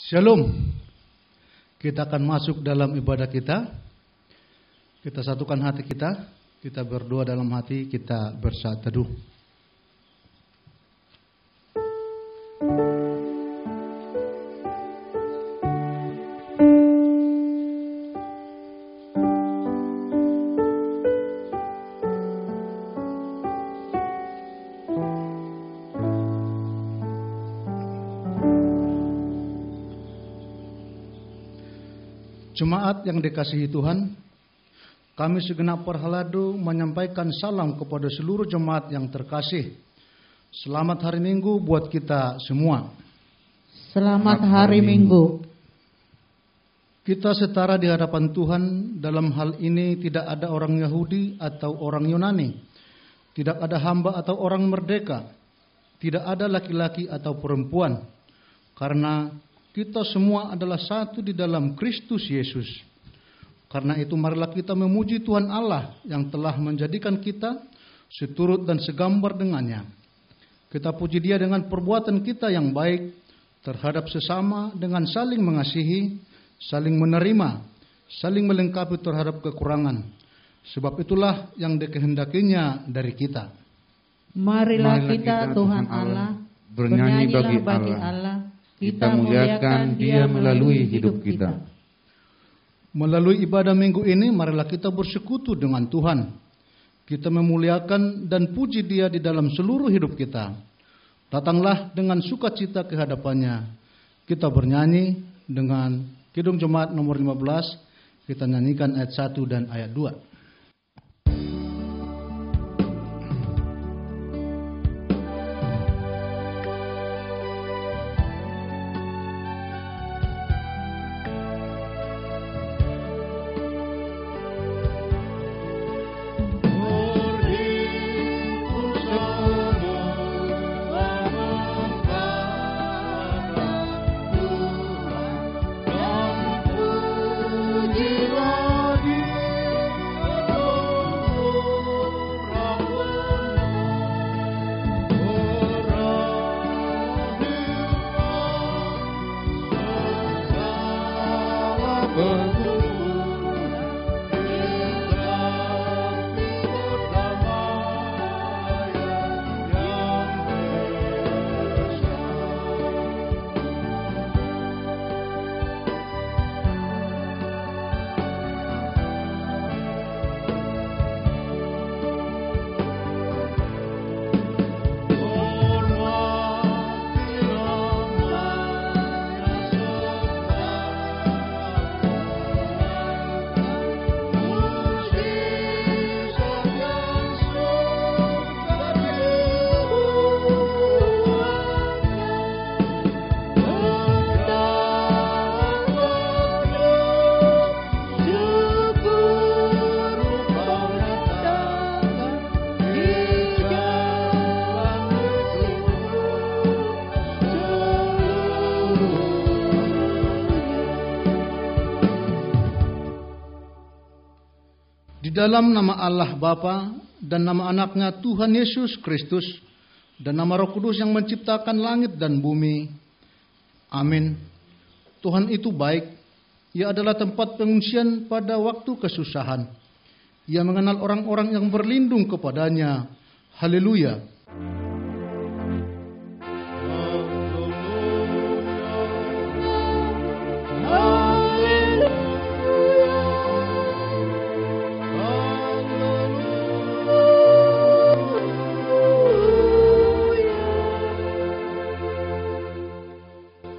Shalom. Kita akan masuk dalam ibadah kita. Kita satukan hati kita. Kita berdoa dalam hati, kita bersaat teduh. Jemaat yang dikasihi Tuhan, kami segenap Perhaladu menyampaikan salam kepada seluruh jemaat yang terkasih. Selamat hari Minggu buat kita semua. Selamat hari Minggu. Kita setara di hadapan Tuhan. Dalam hal ini tidak ada orang Yahudi atau orang Yunani, tidak ada hamba atau orang merdeka, tidak ada laki-laki atau perempuan, karena kita semua adalah satu di dalam Kristus Yesus. Karena itu marilah kita memuji Tuhan Allah yang telah menjadikan kita seturut dan segambar dengannya. Kita puji Dia dengan perbuatan kita yang baik terhadap sesama, dengan saling mengasihi, saling menerima, saling melengkapi terhadap kekurangan. Sebab itulah yang dikehendakinya dari kita. Marilah kita Tuhan Allah bernyanyi bagi Allah. Kita muliakan Dia melalui hidup kita. Melalui ibadah minggu ini, marilah kita bersekutu dengan Tuhan. Kita memuliakan dan puji Dia di dalam seluruh hidup kita. Datanglah dengan sukacita ke hadapannya. Kita bernyanyi dengan Kidung Jemaat nomor 15. Kita nyanyikan ayat 1 dan ayat 2. Dalam nama Allah Bapa dan nama anaknya Tuhan Yesus Kristus dan nama Roh Kudus yang menciptakan langit dan bumi. Amin. Tuhan itu baik. Ia adalah tempat pengungsian pada waktu kesusahan. Ia mengenal orang-orang yang berlindung kepadanya. Haleluya.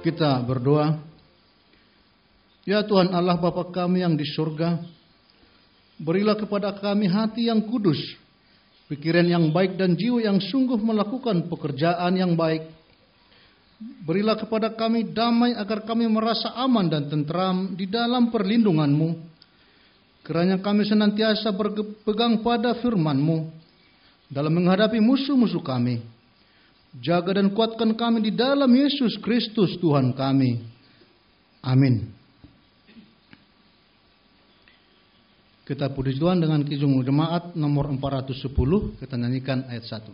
Kita berdoa. Ya Tuhan Allah Bapa kami yang di surga, berilah kepada kami hati yang kudus, pikiran yang baik dan jiwa yang sungguh melakukan pekerjaan yang baik. Berilah kepada kami damai agar kami merasa aman dan tentram di dalam perlindungan-Mu. Kiranya kami senantiasa berpegang pada firman-Mu dalam menghadapi musuh-musuh kami. Jaga dan kuatkan kami di dalam Yesus Kristus Tuhan kami. Amin. Kita puji Tuhan dengan Kidung Jemaat nomor 410. Kita nyanyikan ayat 1.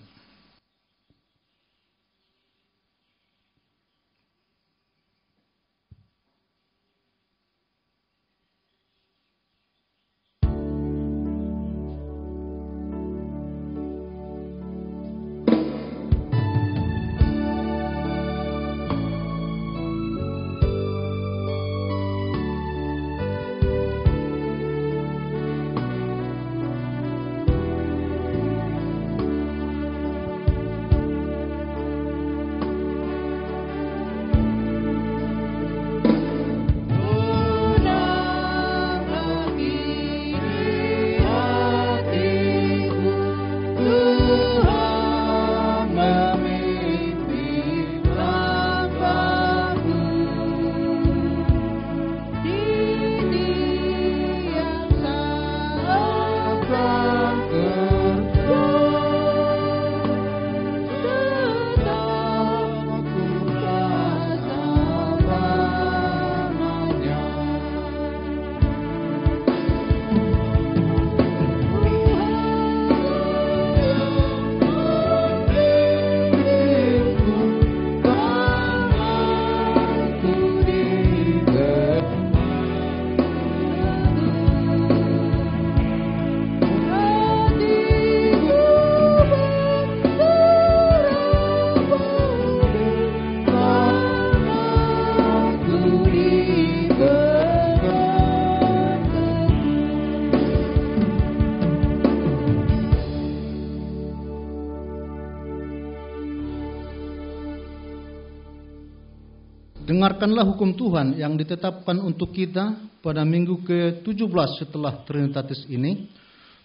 Dengarkanlah hukum Tuhan yang ditetapkan untuk kita pada minggu ke-17 setelah Trinitatis ini,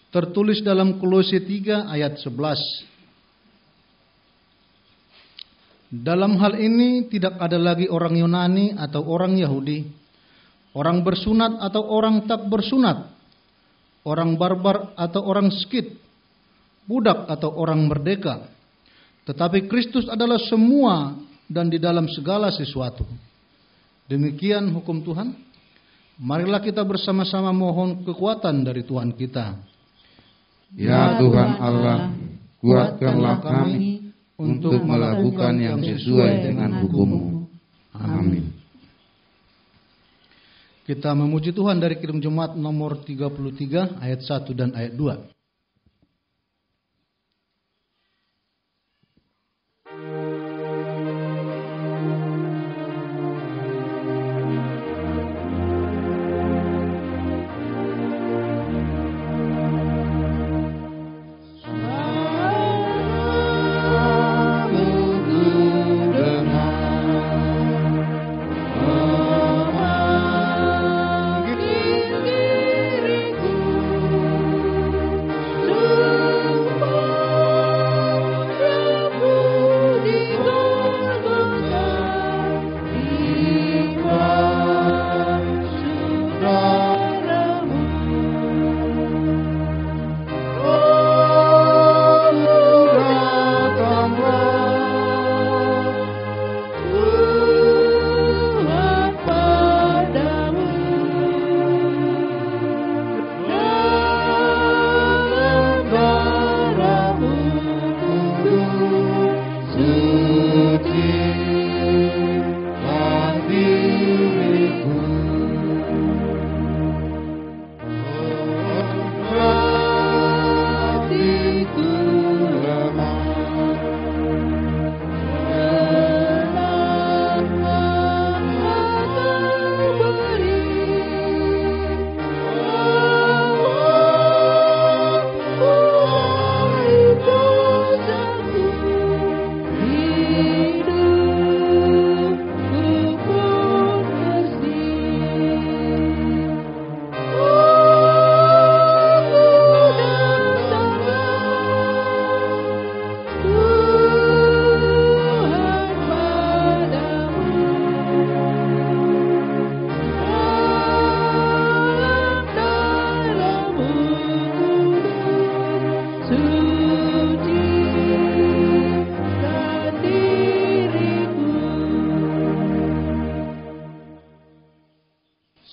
tertulis dalam Kolose 3 ayat 11. Dalam hal ini tidak ada lagi orang Yunani atau orang Yahudi, orang bersunat atau orang tak bersunat, orang barbar atau orang Skit, budak atau orang merdeka. Tetapi Kristus adalah semua dan di dalam segala sesuatu. Demikian hukum Tuhan. Marilah kita bersama-sama mohon kekuatan dari Tuhan kita. Ya Tuhan Allah, kuatkanlah kami untuk melakukan yang sesuai dengan hukum-Mu. Amin. Kita memuji Tuhan dari Kidung Jemaat nomor 33 ayat 1 dan ayat 2.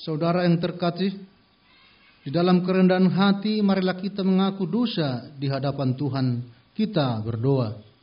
Saudara yang terkasih, di dalam kerendahan hati marilah kita mengaku dosa di hadapan Tuhan. Kita berdoa.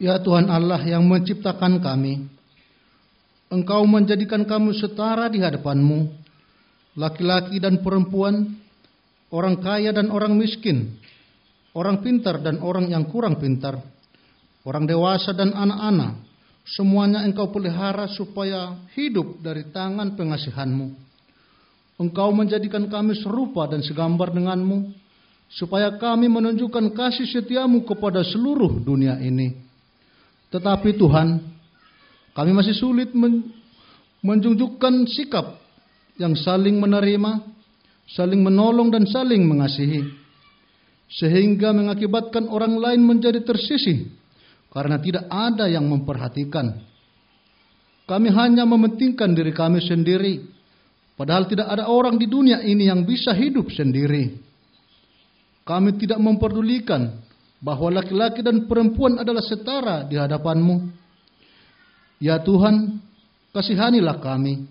Ya Tuhan Allah yang menciptakan kami, Engkau menjadikan kami setara di hadapan-Mu, laki-laki dan perempuan, orang kaya dan orang miskin, orang pintar dan orang yang kurang pintar, orang dewasa dan anak-anak, semuanya Engkau pelihara supaya hidup dari tangan pengasihan-Mu. Engkau menjadikan kami serupa dan segambar dengan-Mu, supaya kami menunjukkan kasih setia-Mu kepada seluruh dunia ini. Tetapi Tuhan, kami masih sulit menunjukkan sikap yang saling menerima, saling menolong dan saling mengasihi, sehingga mengakibatkan orang lain menjadi tersisih karena tidak ada yang memperhatikan. Kami hanya mementingkan diri kami sendiri, padahal tidak ada orang di dunia ini yang bisa hidup sendiri. Kami tidak memperdulikan bahwa laki-laki dan perempuan adalah setara di hadapan-Mu. Ya Tuhan, kasihanilah kami.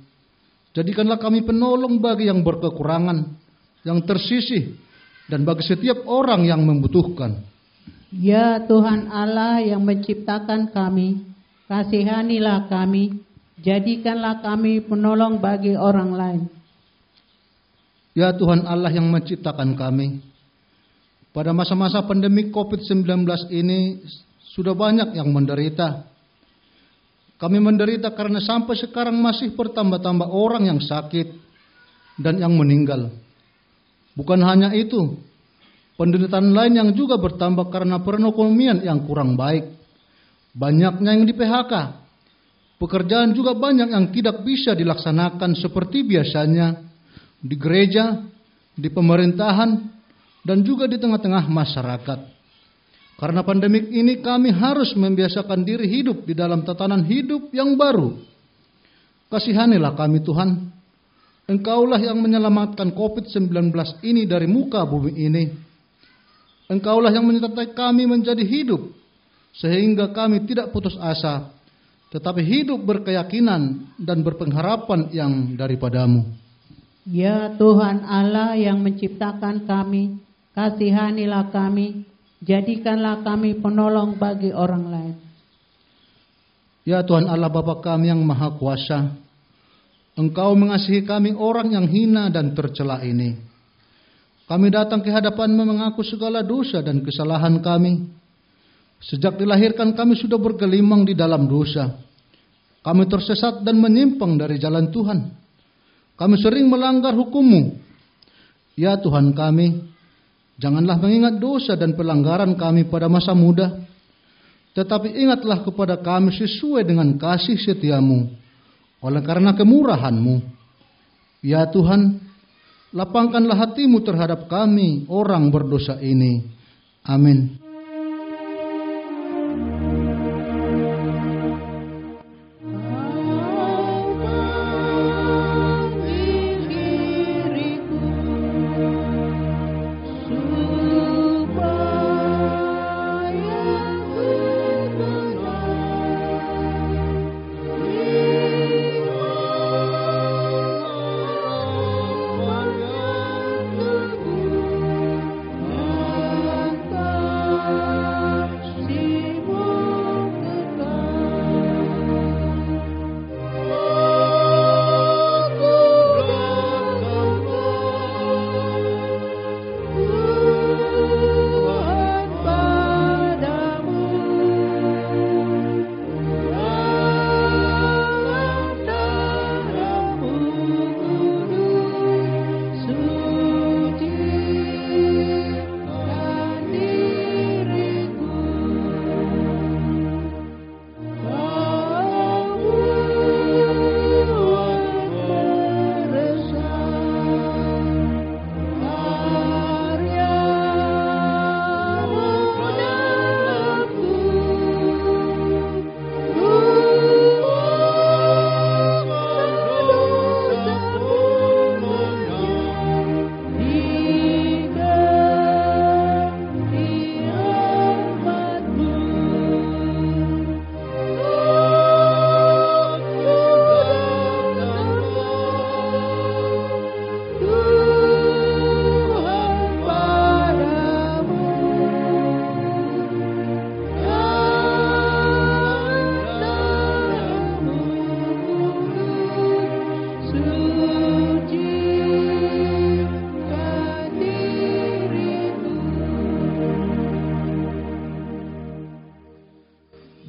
Jadikanlah kami penolong bagi yang berkekurangan, yang tersisih, dan bagi setiap orang yang membutuhkan. Ya Tuhan Allah yang menciptakan kami, kasihanilah kami, jadikanlah kami penolong bagi orang lain. Ya Tuhan Allah yang menciptakan kami, pada masa-masa pandemi COVID-19 ini sudah banyak yang menderita. Kami menderita karena sampai sekarang masih bertambah-tambah orang yang sakit dan yang meninggal. Bukan hanya itu, penderitaan lain yang juga bertambah karena perekonomian yang kurang baik. Banyaknya yang di PHK. Pekerjaan juga banyak yang tidak bisa dilaksanakan seperti biasanya di gereja, di pemerintahan, dan juga di tengah-tengah masyarakat. Karena pandemik ini kami harus membiasakan diri hidup di dalam tatanan hidup yang baru. Kasihanilah kami Tuhan. Engkaulah yang menyelamatkan COVID-19 ini dari muka bumi ini. Engkaulah yang menyertai kami menjadi hidup, sehingga kami tidak putus asa, tetapi hidup berkeyakinan dan berpengharapan yang daripada-Mu. Ya Tuhan Allah yang menciptakan kami, kasihanilah kami, jadikanlah kami penolong bagi orang lain. Ya Tuhan Allah Bapa kami yang Maha Kuasa, Engkau mengasihi kami orang yang hina dan tercela ini. Kami datang ke hadapan-Mu mengaku segala dosa dan kesalahan kami. Sejak dilahirkan kami sudah bergelimang di dalam dosa. Kami tersesat dan menyimpang dari jalan Tuhan. Kami sering melanggar hukum-Mu. Ya Tuhan kami, janganlah mengingat dosa dan pelanggaran kami pada masa muda, tetapi ingatlah kepada kami sesuai dengan kasih setia-Mu, oleh karena kemurahan-Mu. Ya Tuhan, lapangkanlah hati-Mu terhadap kami, orang berdosa ini. Amin.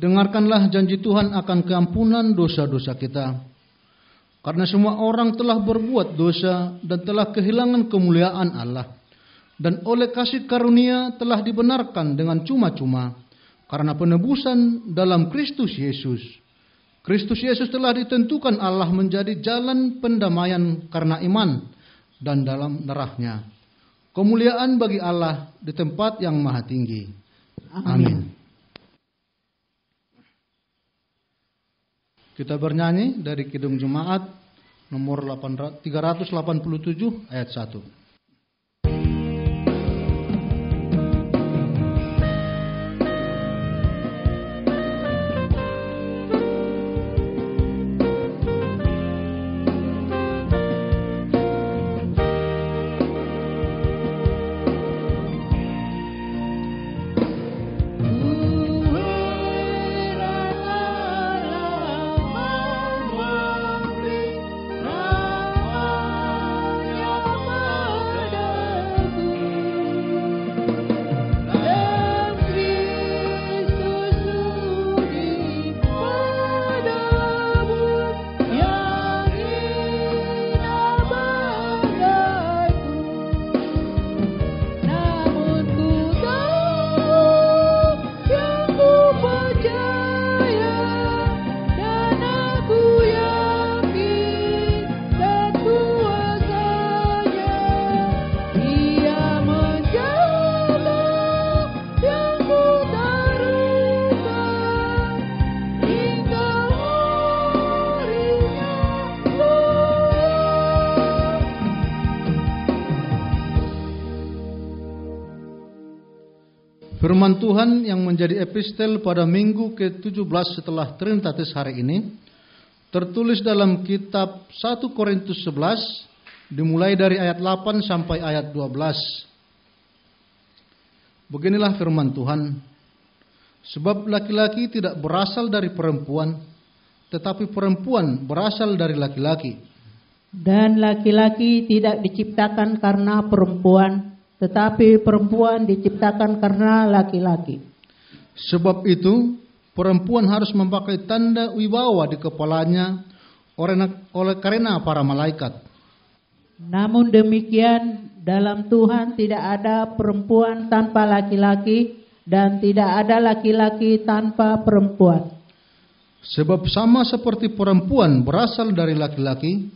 Dengarkanlah janji Tuhan akan keampunan dosa-dosa kita. Karena semua orang telah berbuat dosa dan telah kehilangan kemuliaan Allah. Dan oleh kasih karunia telah dibenarkan dengan cuma-cuma karena penebusan dalam Kristus Yesus. Kristus Yesus telah ditentukan Allah menjadi jalan pendamaian karena iman dan dalam darah-Nya. Kemuliaan bagi Allah di tempat yang maha tinggi. Amin. Kita bernyanyi dari Kidung Jemaat nomor 387 ayat 1. Firman Tuhan yang menjadi epistel pada minggu ke-17 setelah Trinitatis hari ini tertulis dalam kitab 1 Korintus 11 dimulai dari ayat 8 sampai ayat 12. Beginilah firman Tuhan. Sebab laki-laki tidak berasal dari perempuan, tetapi perempuan berasal dari laki-laki. Dan laki-laki tidak diciptakan karena perempuan, tetapi perempuan diciptakan karena laki-laki. Sebab itu, perempuan harus memakai tanda wibawa di kepalanya oleh karena para malaikat. Namun demikian, dalam Tuhan tidak ada perempuan tanpa laki-laki, dan tidak ada laki-laki tanpa perempuan. Sebab sama seperti perempuan berasal dari laki-laki,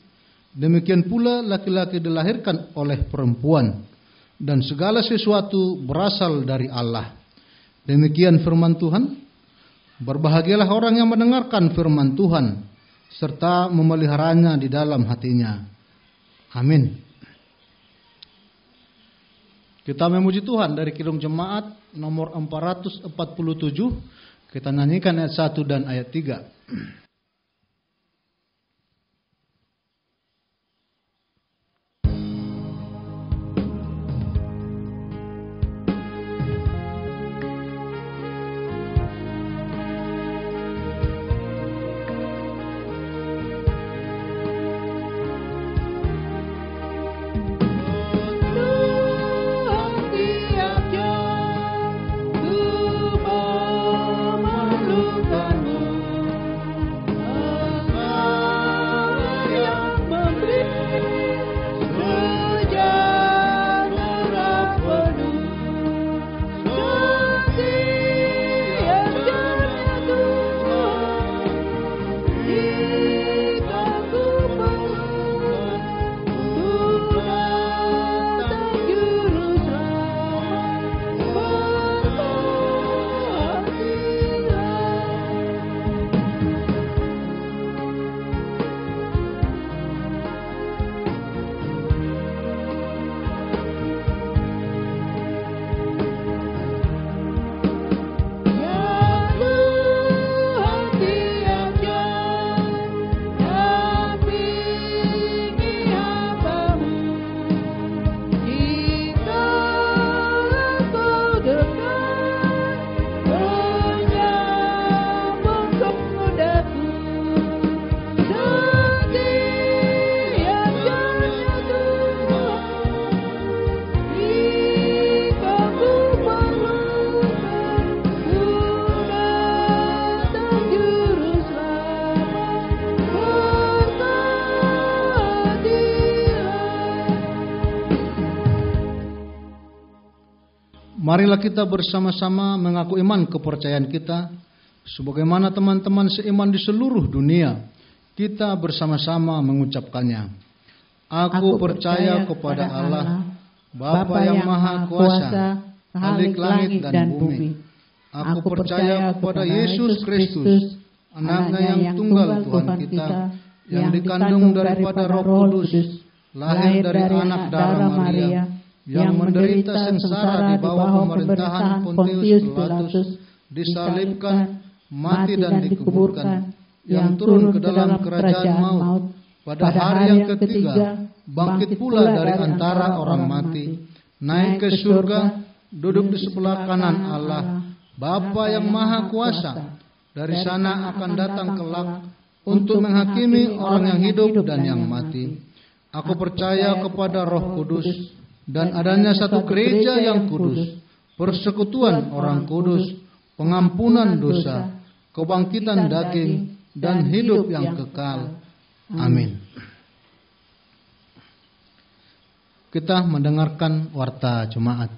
demikian pula laki-laki dilahirkan oleh perempuan. Dan segala sesuatu berasal dari Allah. Demikian firman Tuhan. Berbahagialah orang yang mendengarkan firman Tuhan, serta memeliharanya di dalam hatinya. Amin. Kita memuji Tuhan dari Kidung Jemaat nomor 447. Kita nyanyikan ayat 1 dan ayat 3. Marilah kita bersama-sama mengaku iman kepercayaan kita, sebagaimana teman-teman seiman di seluruh dunia, kita bersama-sama mengucapkannya. Aku percaya kepada Allah, Bapa yang Maha Kuasa, Khalik langit dan bumi. Aku percaya kepada Yesus Kristus, anaknya yang tunggal Tuhan kita, yang dikandung daripada Roh Kudus, lahir dari anak darah Maria, yang menderita sengsara di bawah pemerintahan Pontius Pilatus, disalibkan, mati dan dikuburkan, yang turun ke dalam kerajaan maut, pada hari yang ketiga bangkit pula dari antara orang mati, naik ke surga, duduk di sebelah kanan Allah, Bapa yang Maha Kuasa. Dari sana akan datang kelak untuk menghakimi orang yang hidup dan yang mati. Aku percaya kepada Roh Kudus dan adanya satu gereja yang kudus, persekutuan orang kudus, pengampunan dosa, kebangkitan daging, dan hidup yang kekal. Amin. Kita mendengarkan warta jemaat.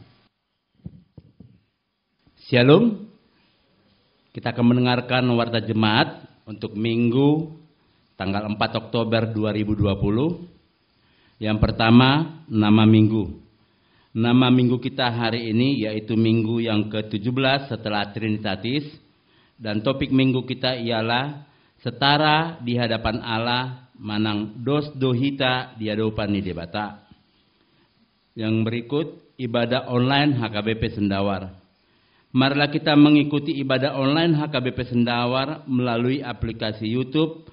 Shalom. Kita akan mendengarkan warta jemaat untuk Minggu tanggal 4 Oktober 2020. Yang pertama, nama minggu. Nama minggu kita hari ini yaitu minggu yang ke-17 setelah Trinitatis. Dan topik minggu kita ialah setara di hadapan Allah, manang dos dohita di hadapan di debata. Yang berikut, ibadah online HKBP Sendawar. Marilah kita mengikuti ibadah online HKBP Sendawar melalui aplikasi YouTube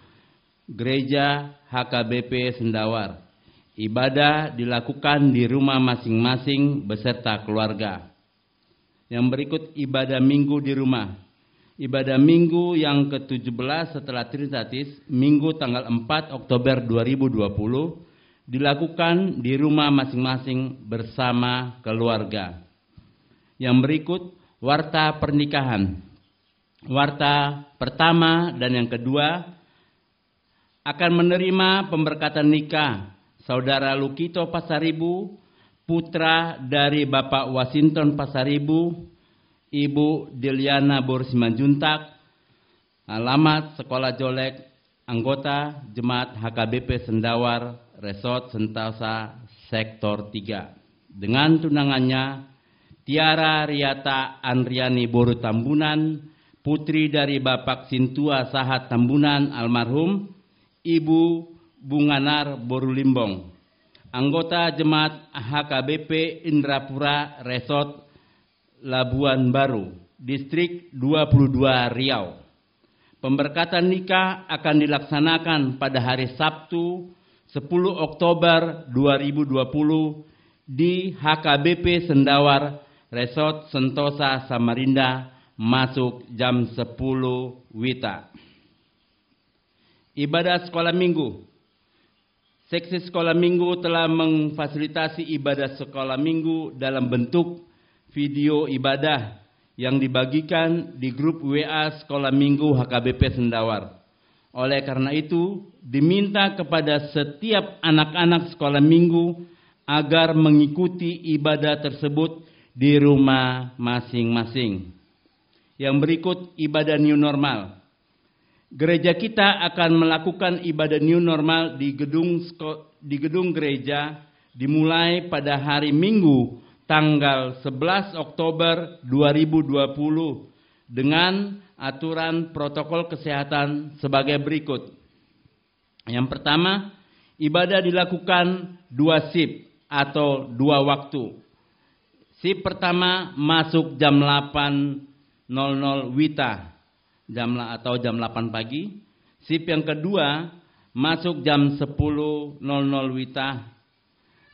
Gereja HKBP Sendawar. Ibadah dilakukan di rumah masing-masing beserta keluarga. Yang berikut ibadah minggu di rumah. Ibadah minggu yang ke-17 setelah Trinitatis, Minggu tanggal 4 Oktober 2020, dilakukan di rumah masing-masing bersama keluarga. Yang berikut warta pernikahan. Warta pertama dan yang kedua akan menerima pemberkatan nikah Saudara Lukito Pasaribu, putra dari Bapak Washington Pasaribu, Ibu Diliana Borsimanjuntak, alamat Sekolah Jolek, anggota Jemaat HKBP Sendawar, Resort Sentosa, Sektor 3. Dengan tunangannya, Tiara Riata Andriani Boru Tambunan, putri dari Bapak Sintua Sahat Tambunan almarhum, Ibu Bunganar Boru Limbong, anggota Jemaat HKBP Indrapura Resort Labuan Baru, Distrik 22 Riau. Pemberkatan nikah akan dilaksanakan pada hari Sabtu 10 Oktober 2020 di HKBP Sendawar Resort Sentosa Samarinda, masuk jam 10 WITA. Ibadah sekolah minggu. Seksi sekolah minggu telah memfasilitasi ibadah sekolah minggu dalam bentuk video ibadah yang dibagikan di grup WA Sekolah Minggu HKBP Sendawar. Oleh karena itu, diminta kepada setiap anak-anak sekolah minggu agar mengikuti ibadah tersebut di rumah masing-masing. Yang berikut ibadah new normal. Gereja kita akan melakukan ibadah new normal di gedung gereja dimulai pada hari Minggu tanggal 11 Oktober 2020 dengan aturan protokol kesehatan sebagai berikut. Yang pertama, ibadah dilakukan 2 shift atau 2 waktu. Shift pertama masuk jam 8.00 WITA atau jam 8 pagi. Shift yang kedua masuk jam 10.00 WITA.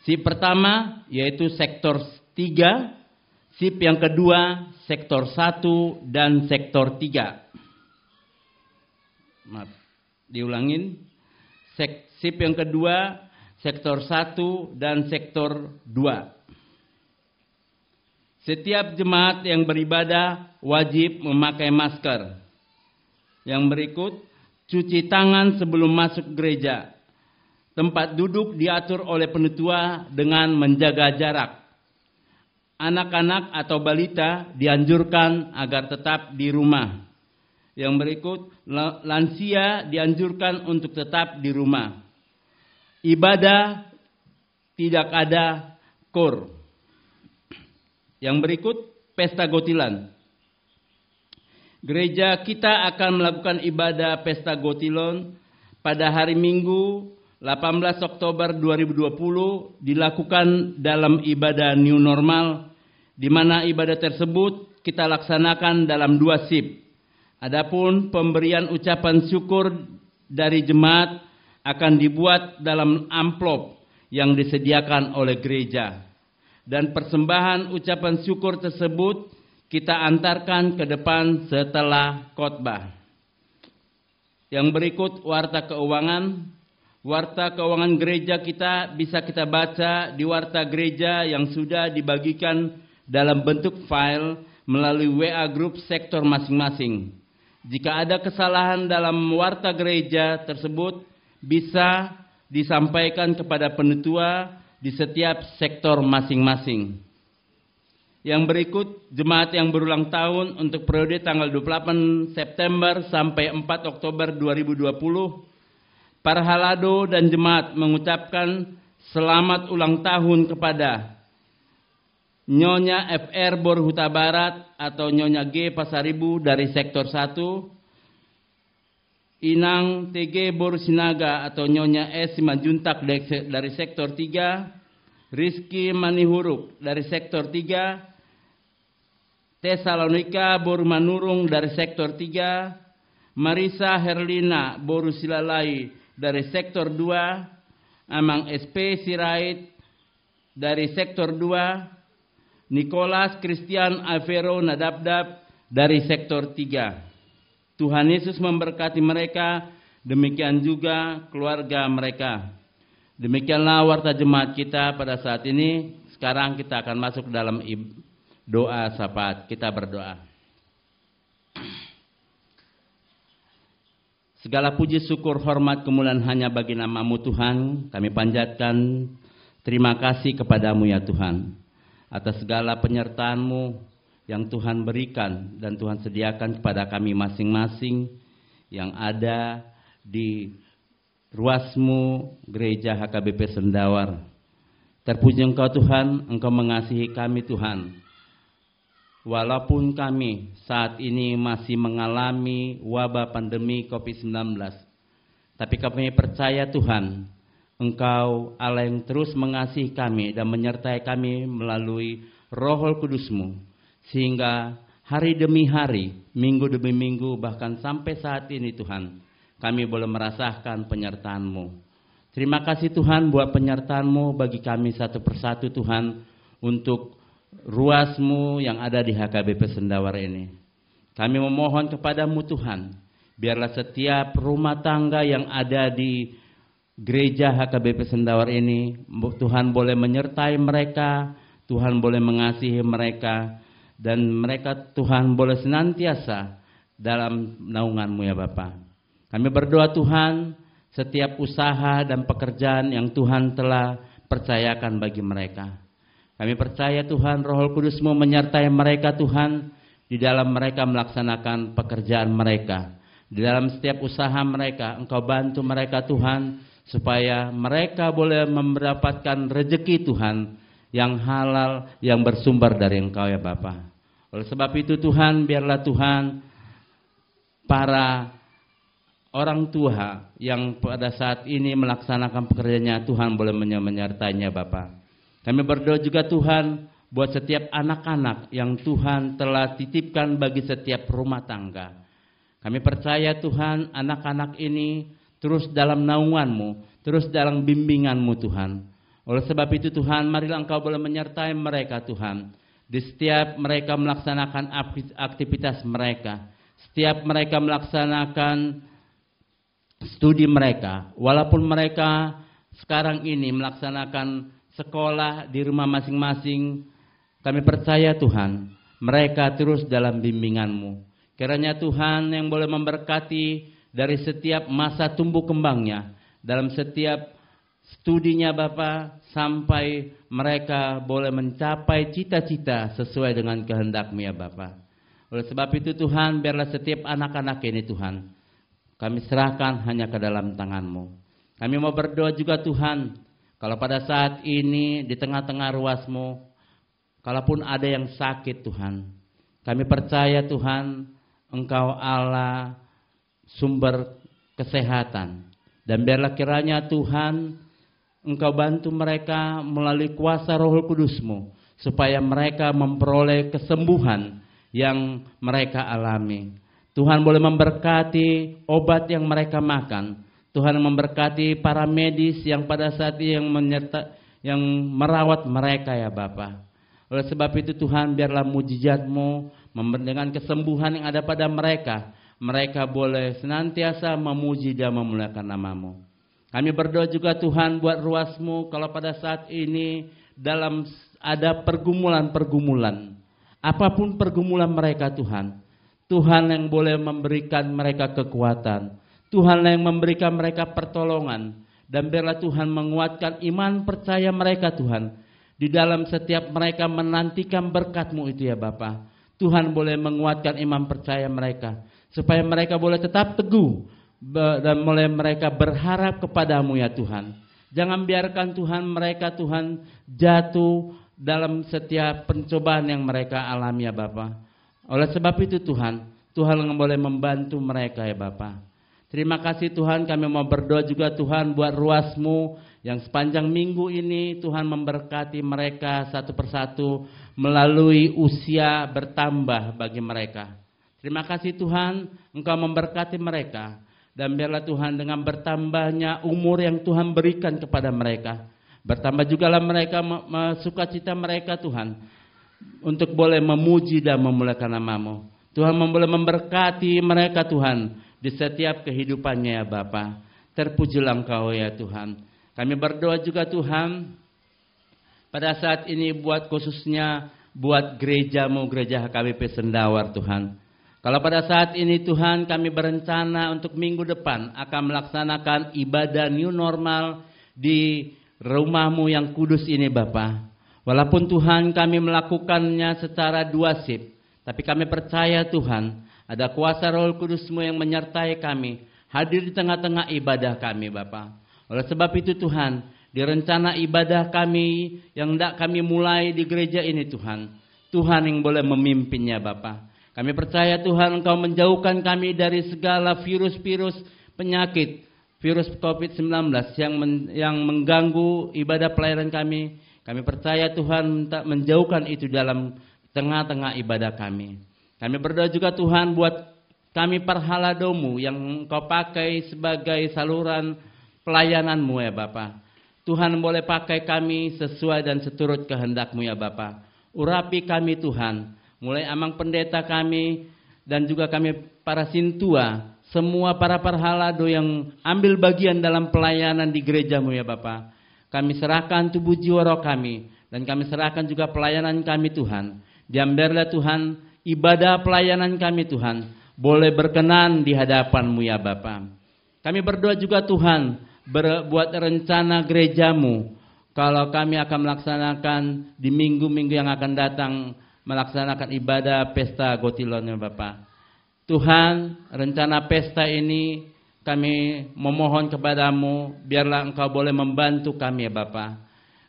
Shift pertama yaitu sektor 3, shift yang kedua sektor 1 dan sektor 3. Maaf, diulangin. Shift yang kedua sektor 1 dan sektor 2. Setiap jemaat yang beribadah wajib memakai masker. Yang berikut, cuci tangan sebelum masuk gereja. Tempat duduk diatur oleh penetua dengan menjaga jarak. Anak-anak atau balita dianjurkan agar tetap di rumah. Yang berikut, lansia dianjurkan untuk tetap di rumah. Ibadah tidak ada KOR. Yang berikut, pesta gotilan. Gereja kita akan melakukan ibadah Pesta Gotilon pada hari Minggu 18 Oktober 2020 dilakukan dalam ibadah new normal, di mana ibadah tersebut kita laksanakan dalam 2 shift. Adapun pemberian ucapan syukur dari jemaat akan dibuat dalam amplop yang disediakan oleh gereja. Dan persembahan ucapan syukur tersebut kita antarkan ke depan setelah khotbah. Yang berikut warta keuangan. Warta keuangan gereja kita bisa kita baca di warta gereja yang sudah dibagikan dalam bentuk file melalui WA Group sektor masing-masing. Jika ada kesalahan dalam warta gereja tersebut, bisa disampaikan kepada penetua di setiap sektor masing-masing. Yang berikut, jemaat yang berulang tahun untuk periode tanggal 28 September sampai 4 Oktober 2020, para halado dan jemaat mengucapkan selamat ulang tahun kepada Nyonya FR Bor Huta Barat atau Nyonya G Pasaribu dari sektor 1, Inang TG Bor Sinaga atau Nyonya S Simanjuntak dari sektor 3, Rizky Manihuruk dari sektor 3, Tesalonika Bor Manurung dari sektor 3, Marisa Herlina Boru Silalai dari sektor 2, Amang SP Sirait dari sektor 2, Nicholas Christian Alvero Nadabdab dari sektor 3. Tuhan Yesus memberkati mereka, demikian juga keluarga mereka. Demikianlah warta jemaat kita pada saat ini. Sekarang kita akan masuk dalam doa syafaat. Kita berdoa. Segala puji, syukur, hormat, kemuliaan hanya bagi nama-Mu Tuhan. Kami panjatkan terima kasih kepadamu ya Tuhan, atas segala penyertaan-Mu yang Tuhan berikan dan Tuhan sediakan kepada kami masing-masing yang ada di ruas-Mu Gereja HKBP Sendawar. Terpuji Engkau Tuhan, Engkau mengasihi kami Tuhan. Walaupun kami saat ini masih mengalami wabah pandemi COVID-19, tapi kami percaya Tuhan, Engkau Allah yang terus mengasihi kami dan menyertai kami melalui Roh Kudus-Mu, sehingga hari demi hari, minggu demi minggu, bahkan sampai saat ini Tuhan, kami boleh merasakan penyertaan-Mu. Terima kasih Tuhan buat penyertaan-Mu bagi kami satu persatu Tuhan, untuk ruas-Mu yang ada di HKBP Sendawar ini. Kami memohon kepadamu Tuhan, biarlah setiap rumah tangga yang ada di gereja HKBP Sendawar ini, Tuhan boleh menyertai mereka, Tuhan boleh mengasihi mereka, dan mereka Tuhan boleh senantiasa dalam naungan-Mu ya Bapa. Kami berdoa Tuhan, setiap usaha dan pekerjaan yang Tuhan telah percayakan bagi mereka. Kami percaya Tuhan, Roh Kudus-Mu menyertai mereka Tuhan, di dalam mereka melaksanakan pekerjaan mereka. Di dalam setiap usaha mereka, Engkau bantu mereka Tuhan, supaya mereka boleh mendapatkan rezeki Tuhan, yang halal, yang bersumber dari Engkau ya Bapa. Oleh sebab itu Tuhan, biarlah Tuhan, para orang tua yang pada saat ini melaksanakan pekerjaannya, Tuhan boleh menyertainya Bapa. Kami berdoa juga Tuhan buat setiap anak-anak yang Tuhan telah titipkan bagi setiap rumah tangga. Kami percaya Tuhan, anak-anak ini terus dalam naungan-Mu, terus dalam bimbingan-Mu Tuhan. Oleh sebab itu Tuhan, marilah Engkau boleh menyertai mereka Tuhan. Di setiap mereka melaksanakan aktivitas mereka, setiap mereka melaksanakan studi mereka, walaupun mereka sekarang ini melaksanakan sekolah di rumah masing-masing, kami percaya Tuhan, mereka terus dalam bimbingan-Mu. Kiranya Tuhan yang boleh memberkati dari setiap masa tumbuh kembangnya, dalam setiap studinya Bapa, sampai mereka boleh mencapai cita-cita sesuai dengan kehendak-Mu ya Bapa. Oleh sebab itu Tuhan, biarlah setiap anak-anak ini Tuhan, kami serahkan hanya ke dalam tangan-Mu. Kami mau berdoa juga Tuhan, kalau pada saat ini di tengah-tengah ruas-Mu, kalaupun ada yang sakit Tuhan, kami percaya Tuhan, Engkau Allah sumber kesehatan. Dan biarlah kiranya Tuhan Engkau bantu mereka melalui kuasa Roh Kudus-Mu, supaya mereka memperoleh kesembuhan yang mereka alami. Tuhan boleh memberkati obat yang mereka makan. Tuhan memberkati para medis yang pada saat ini yang merawat mereka ya Bapa. Oleh sebab itu Tuhan, biarlah mujizat-Mu dengan kesembuhan yang ada pada mereka. Mereka boleh senantiasa memuji dan memuliakan nama-Mu. Kami berdoa juga Tuhan buat ruas-Mu, kalau pada saat ini dalam ada pergumulan-pergumulan, apapun pergumulan mereka Tuhan, Tuhan yang boleh memberikan mereka kekuatan, Tuhan yang memberikan mereka pertolongan, dan biarlah Tuhan menguatkan iman percaya mereka Tuhan, di dalam setiap mereka menantikan berkat-Mu itu ya Bapa. Tuhan boleh menguatkan iman percaya mereka, supaya mereka boleh tetap teguh, dan mulai mereka berharap kepadamu ya Tuhan. Jangan biarkan Tuhan mereka Tuhan jatuh dalam setiap pencobaan yang mereka alami ya Bapa. Oleh sebab itu Tuhan yang boleh membantu mereka ya Bapa. Terima kasih Tuhan, kami mau berdoa juga Tuhan buat ruas-Mu yang sepanjang minggu ini Tuhan memberkati mereka satu persatu melalui usia bertambah bagi mereka. Terima kasih Tuhan, Engkau memberkati mereka. Dan biarlah Tuhan dengan bertambahnya umur yang Tuhan berikan kepada mereka, bertambah jugalah mereka sukacita mereka Tuhan, untuk boleh memuji dan memuliakan nama-Mu. Tuhan boleh memberkati mereka Tuhan, di setiap kehidupannya ya Bapa. Terpujilah Engkau ya Tuhan. Kami berdoa juga Tuhan, pada saat ini buat khususnya buat gereja-Mu, gereja HKBP Sendawar Tuhan. Kalau pada saat ini Tuhan kami berencana untuk minggu depan akan melaksanakan ibadah new normal di rumah-Mu yang kudus ini Bapa. Walaupun Tuhan kami melakukannya secara 2 shift, tapi kami percaya Tuhan ada kuasa Roh Kudus-Mu yang menyertai kami, hadir di tengah-tengah ibadah kami Bapa. Oleh sebab itu Tuhan, di rencana ibadah kami yang hendak kami mulai di gereja ini Tuhan, Tuhan yang boleh memimpinnya Bapa. Kami percaya Tuhan Engkau menjauhkan kami dari segala virus-virus penyakit, virus COVID-19 yang mengganggu ibadah pelayanan kami. Kami percaya Tuhan menjauhkan itu dalam tengah-tengah ibadah kami. Kami berdoa juga Tuhan buat kami parhaladomu yang Engkau pakai sebagai saluran pelayanan-Mu ya Bapa. Tuhan boleh pakai kami sesuai dan seturut kehendak-Mu ya Bapa. Urapi kami Tuhan, mulai amang pendeta kami dan juga kami para sintua, semua para parhalado yang ambil bagian dalam pelayanan di gereja-Mu ya Bapa. Kami serahkan tubuh jiwa roh kami, dan kami serahkan juga pelayanan kami Tuhan. Diambillah Tuhan ibadah pelayanan kami Tuhan, boleh berkenan di hadapan-Mu ya Bapa. Kami berdoa juga Tuhan, buat rencana gereja-Mu, kalau kami akan melaksanakan di minggu-minggu yang akan datang, melaksanakan ibadah pesta Gotilon ya Bapak. Tuhan, rencana pesta ini kami memohon kepadamu, biarlah Engkau boleh membantu kami ya Bapak.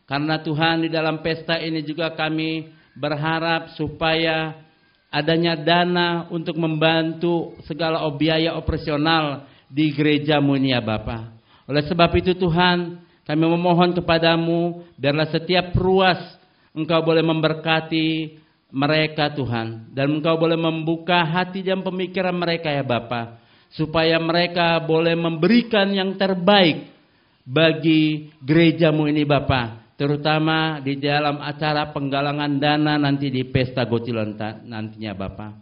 Karena Tuhan, di dalam pesta ini juga kami berharap supaya adanya dana untuk membantu segala biaya operasional di gereja-Mu ini ya Bapak. Oleh sebab itu Tuhan, kami memohon kepadamu, biarlah setiap ruas Engkau boleh memberkati mereka Tuhan, dan Engkau boleh membuka hati dan pemikiran mereka ya Bapa, supaya mereka boleh memberikan yang terbaik bagi gereja-Mu ini Bapa, terutama di dalam acara penggalangan dana nanti di pesta Gotilon nantinya Bapa.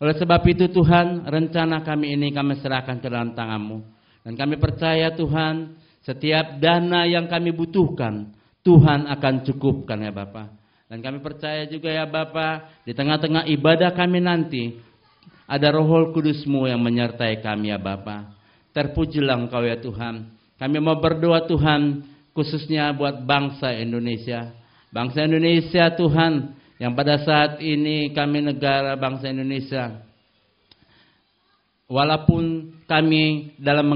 Oleh sebab itu Tuhan, rencana kami ini kami serahkan ke dalam tangan-Mu, dan kami percaya Tuhan, setiap dana yang kami butuhkan Tuhan akan cukupkan ya Bapa. Dan kami percaya juga ya Bapa, di tengah-tengah ibadah kami nanti ada Roh Kudus-Mu yang menyertai kami ya Bapa. Terpujilah Engkau ya Tuhan. Kami mau berdoa Tuhan, khususnya buat bangsa Indonesia. Bangsa Indonesia Tuhan, yang pada saat ini kami negara bangsa Indonesia, walaupun kami dalam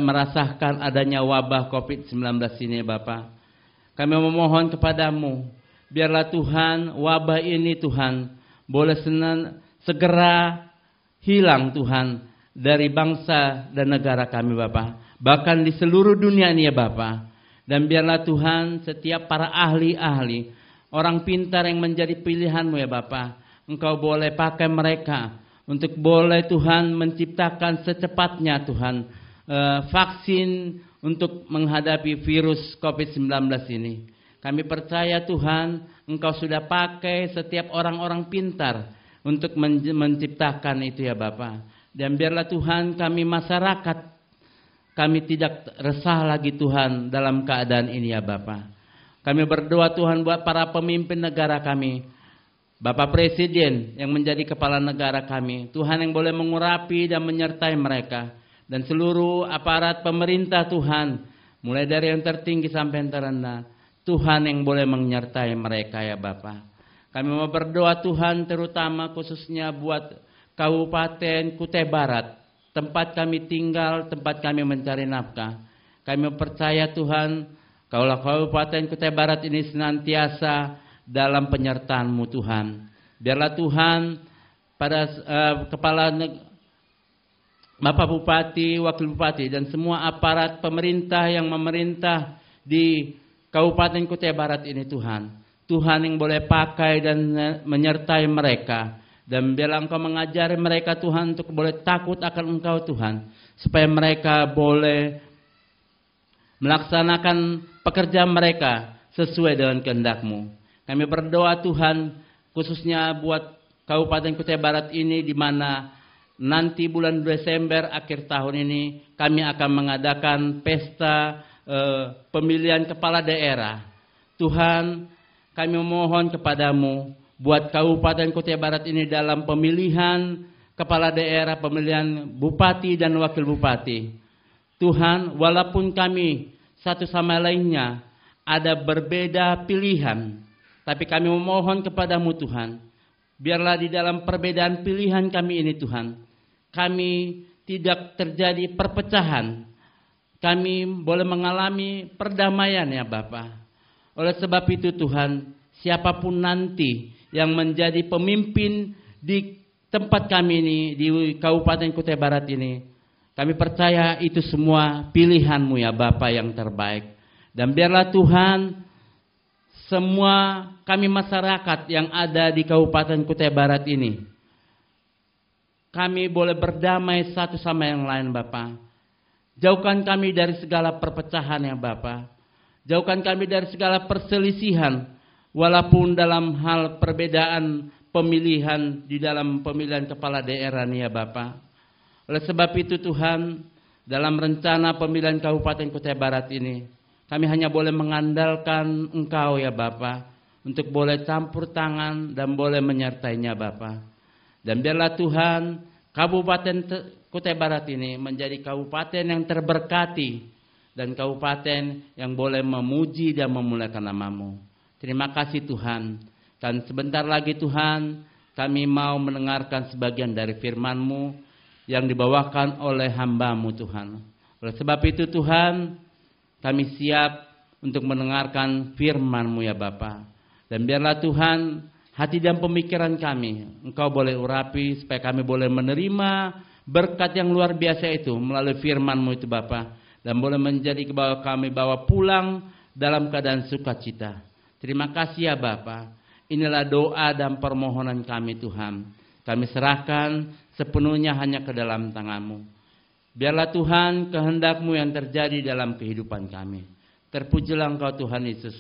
merasakan adanya wabah COVID-19 ini Bapa, kami memohon kepadamu, biarlah Tuhan wabah ini Tuhan boleh segera hilang Tuhan dari bangsa dan negara kami Bapa, bahkan di seluruh dunia ini ya Bapa. Dan biarlah Tuhan setiap para ahli-ahli, orang pintar yang menjadi pilihan-Mu ya Bapa, Engkau boleh pakai mereka untuk boleh Tuhan menciptakan secepatnya Tuhan vaksin untuk menghadapi virus COVID-19 ini. Kami percaya Tuhan, Engkau sudah pakai setiap orang-orang pintar untuk menciptakan itu ya Bapa. Dan biarlah Tuhan kami masyarakat, kami tidak resah lagi Tuhan dalam keadaan ini ya Bapa. Kami berdoa Tuhan buat para pemimpin negara kami, Bapak Presiden yang menjadi kepala negara kami, Tuhan yang boleh mengurapi dan menyertai mereka. Dan seluruh aparat pemerintah Tuhan, mulai dari yang tertinggi sampai yang terendah, Tuhan yang boleh menyertai mereka ya Bapa. Kami mau berdoa Tuhan terutama khususnya buat Kabupaten Kutai Barat, tempat kami tinggal, tempat kami mencari nafkah. Kami percaya Tuhan, Kaulah Kabupaten Kutai Barat ini senantiasa dalam penyertaan-Mu Tuhan. Biarlah Tuhan pada kepala Bapak Bupati, Wakil Bupati dan semua aparat pemerintah yang memerintah di Kabupaten Kutai Barat ini Tuhan. Tuhan yang boleh pakai dan menyertai mereka. Dan biarlah Engkau mengajari mereka Tuhan untuk boleh takut akan Engkau Tuhan. Supaya mereka boleh melaksanakan pekerjaan mereka sesuai dengan kehendak-Mu. Kami berdoa Tuhan khususnya buat Kabupaten Kutai Barat ini di mana nanti bulan Desember akhir tahun ini kami akan mengadakan pesta pemilihan kepala daerah. Tuhan kami memohon kepadamu buat Kabupaten Kutai Barat ini dalam pemilihan kepala daerah, pemilihan bupati dan wakil bupati. Tuhan, walaupun kami satu sama lainnya ada berbeda pilihan, tapi kami memohon kepadamu Tuhan, biarlah di dalam perbedaan pilihan kami ini Tuhan, kami tidak terjadi perpecahan, kami boleh mengalami perdamaian ya Bapa. Oleh sebab itu Tuhan, siapapun nanti yang menjadi pemimpin di tempat kami ini, di Kabupaten Kutai Barat ini, kami percaya itu semua pilihan-Mu ya Bapa yang terbaik. Dan biarlah Tuhan, semua kami masyarakat yang ada di Kabupaten Kutai Barat ini, kami boleh berdamai satu sama yang lain Bapa. Jauhkan kami dari segala perpecahan ya Bapa. Jauhkan kami dari segala perselisihan. Walaupun dalam hal perbedaan pemilihan di dalam pemilihan kepala daerah nih ya Bapa. Oleh sebab itu Tuhan, dalam rencana pemilihan Kabupaten Kutai Barat ini, kami hanya boleh mengandalkan Engkau ya Bapa, untuk boleh campur tangan dan boleh menyertainya Bapa. Dan biarlah Tuhan, Kabupaten Kutai Barat ini menjadi kabupaten yang terberkati dan kabupaten yang boleh memuji dan memuliakan nama-Mu. Terima kasih Tuhan. Dan sebentar lagi Tuhan, kami mau mendengarkan sebagian dari firman-Mu yang dibawakan oleh hamba-Mu Tuhan. Oleh sebab itu Tuhan, kami siap untuk mendengarkan firman-Mu ya Bapa. Dan biarlah Tuhan, hati dan pemikiran kami, Engkau boleh urapi supaya kami boleh menerima berkat yang luar biasa itu melalui firman-Mu itu Bapa. Dan boleh menjadi kebawa kami bawa pulang dalam keadaan sukacita. Terima kasih ya Bapa. Inilah doa dan permohonan kami Tuhan. Kami serahkan sepenuhnya hanya ke dalam tangan-Mu. Biarlah Tuhan kehendak-Mu yang terjadi dalam kehidupan kami. Terpujilah Engkau Tuhan Yesus.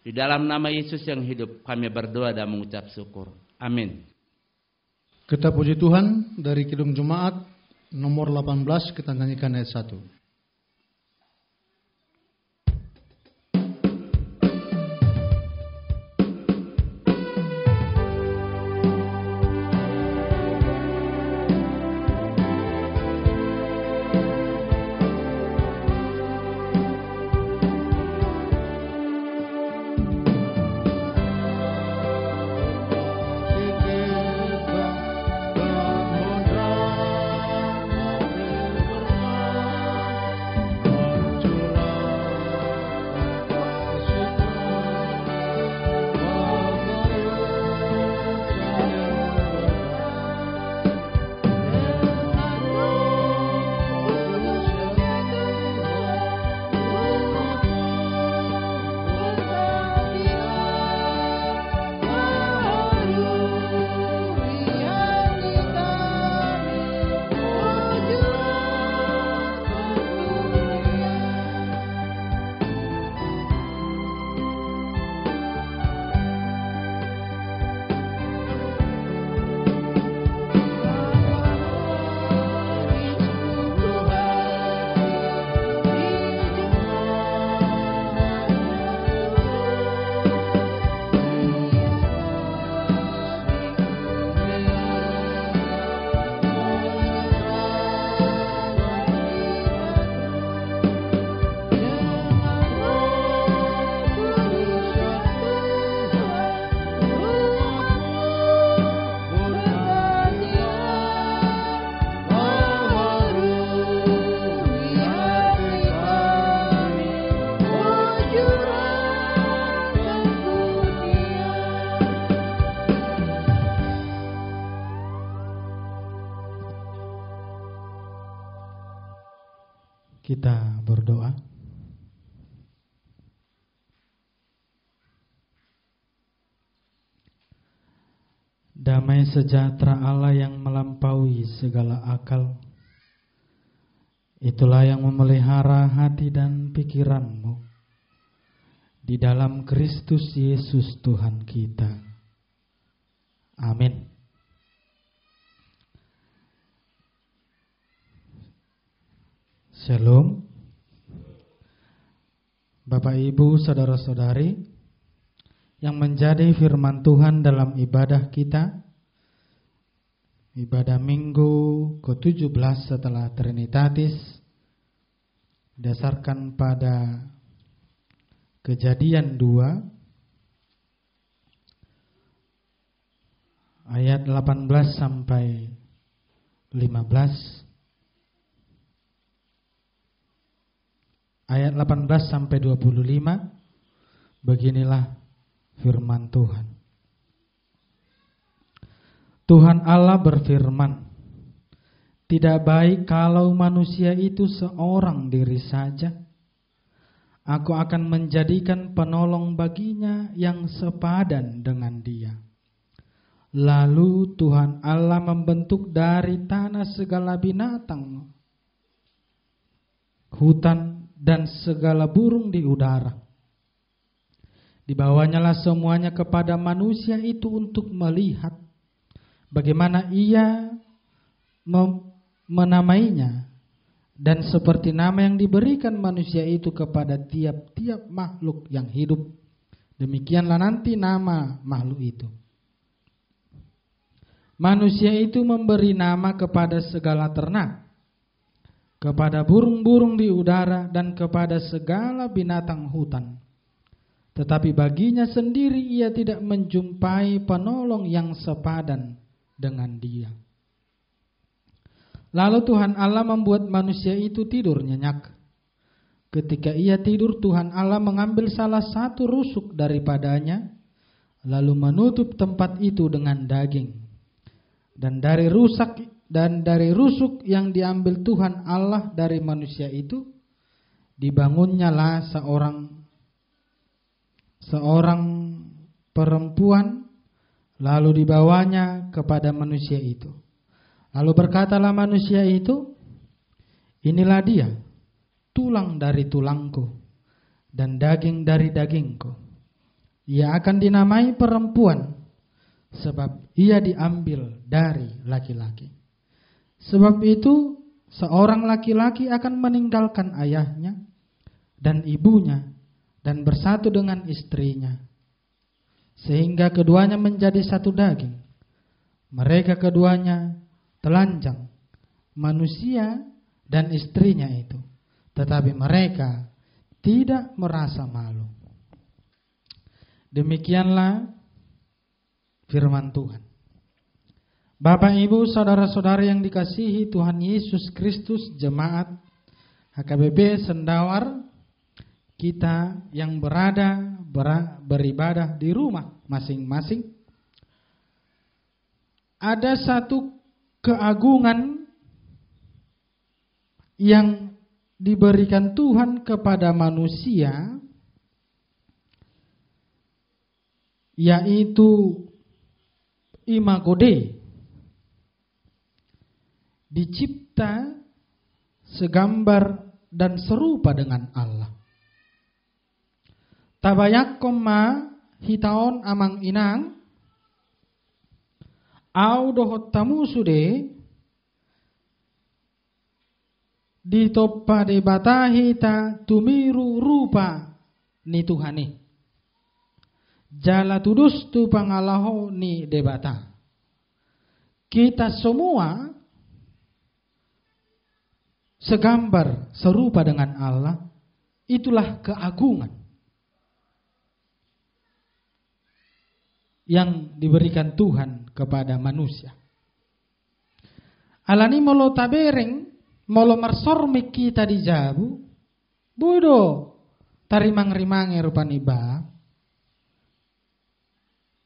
Di dalam nama Yesus yang hidup kami berdoa dan mengucap syukur. Amin. Kita puji Tuhan dari Kidung Jemaat nomor 18 kita nyanyikan ayat 1. Kita berdoa. Damai sejahtera Allah yang melampaui segala akal, itulah yang memelihara hati dan pikiranmu di dalam Kristus Yesus Tuhan kita. Amin. Shalom. Bapak Ibu, saudara-saudari, yang menjadi firman Tuhan dalam ibadah kita, ibadah Minggu ke-17 setelah Trinitatis, dasarkan pada Kejadian 2 ayat 18 sampai 15. Ayat 18 sampai 25, beginilah firman Tuhan. Tuhan Allah berfirman, "Tidak baik kalau manusia itu seorang diri saja. Aku akan menjadikan penolong baginya yang sepadan dengan dia." Lalu Tuhan Allah membentuk dari tanah segala binatang, hutan, dan segala burung di udara. Dibawanyalah semuanya kepada manusia itu untuk melihat bagaimana ia menamainya, dan seperti nama yang diberikan manusia itu kepada tiap-tiap makhluk yang hidup, demikianlah nanti nama makhluk itu. Manusia itu memberi nama kepada segala ternak, kepada burung-burung di udara, dan kepada segala binatang hutan. Tetapi baginya sendiri ia tidak menjumpai penolong yang sepadan dengan dia. Lalu Tuhan Allah membuat manusia itu tidur nyenyak. Ketika ia tidur, Tuhan Allah mengambil salah satu rusuk daripadanya, lalu menutup tempat itu dengan daging. Dan dari rusuk yang diambil Tuhan Allah dari manusia itu, dibangunnyalah seorang perempuan, lalu dibawanya kepada manusia itu. Lalu berkatalah manusia itu, "Inilah dia, tulang dari tulangku dan daging dari dagingku. Ia akan dinamai perempuan, sebab ia diambil dari laki-laki. Sebab itu seorang laki-laki akan meninggalkan ayahnya dan ibunya dan bersatu dengan istrinya, sehingga keduanya menjadi satu daging. Mereka keduanya telanjang, manusia dan istrinya itu, tetapi mereka tidak merasa malu." Demikianlah firman Tuhan. Bapak, Ibu, saudara-saudara yang dikasihi Tuhan Yesus Kristus, jemaat HKBP Sendawar, kita yang beribadah di rumah masing-masing, ada satu keagungan yang diberikan Tuhan kepada manusia, yaitu imago Dei, dicipta segambar dan serupa dengan Allah. Tabayakom ma hitaon amang inang au dohot tamu sude ditoppa de batahita tumiru rupa ni Tuhani. Jala tudus tu pangalaho ni debata. Kita semua segambar serupa dengan Allah. Itulah keagungan yang diberikan Tuhan kepada manusia. Alani molo tabereng, molo marsormik kita di jabu, bodo tarimang-rimange rupani ba,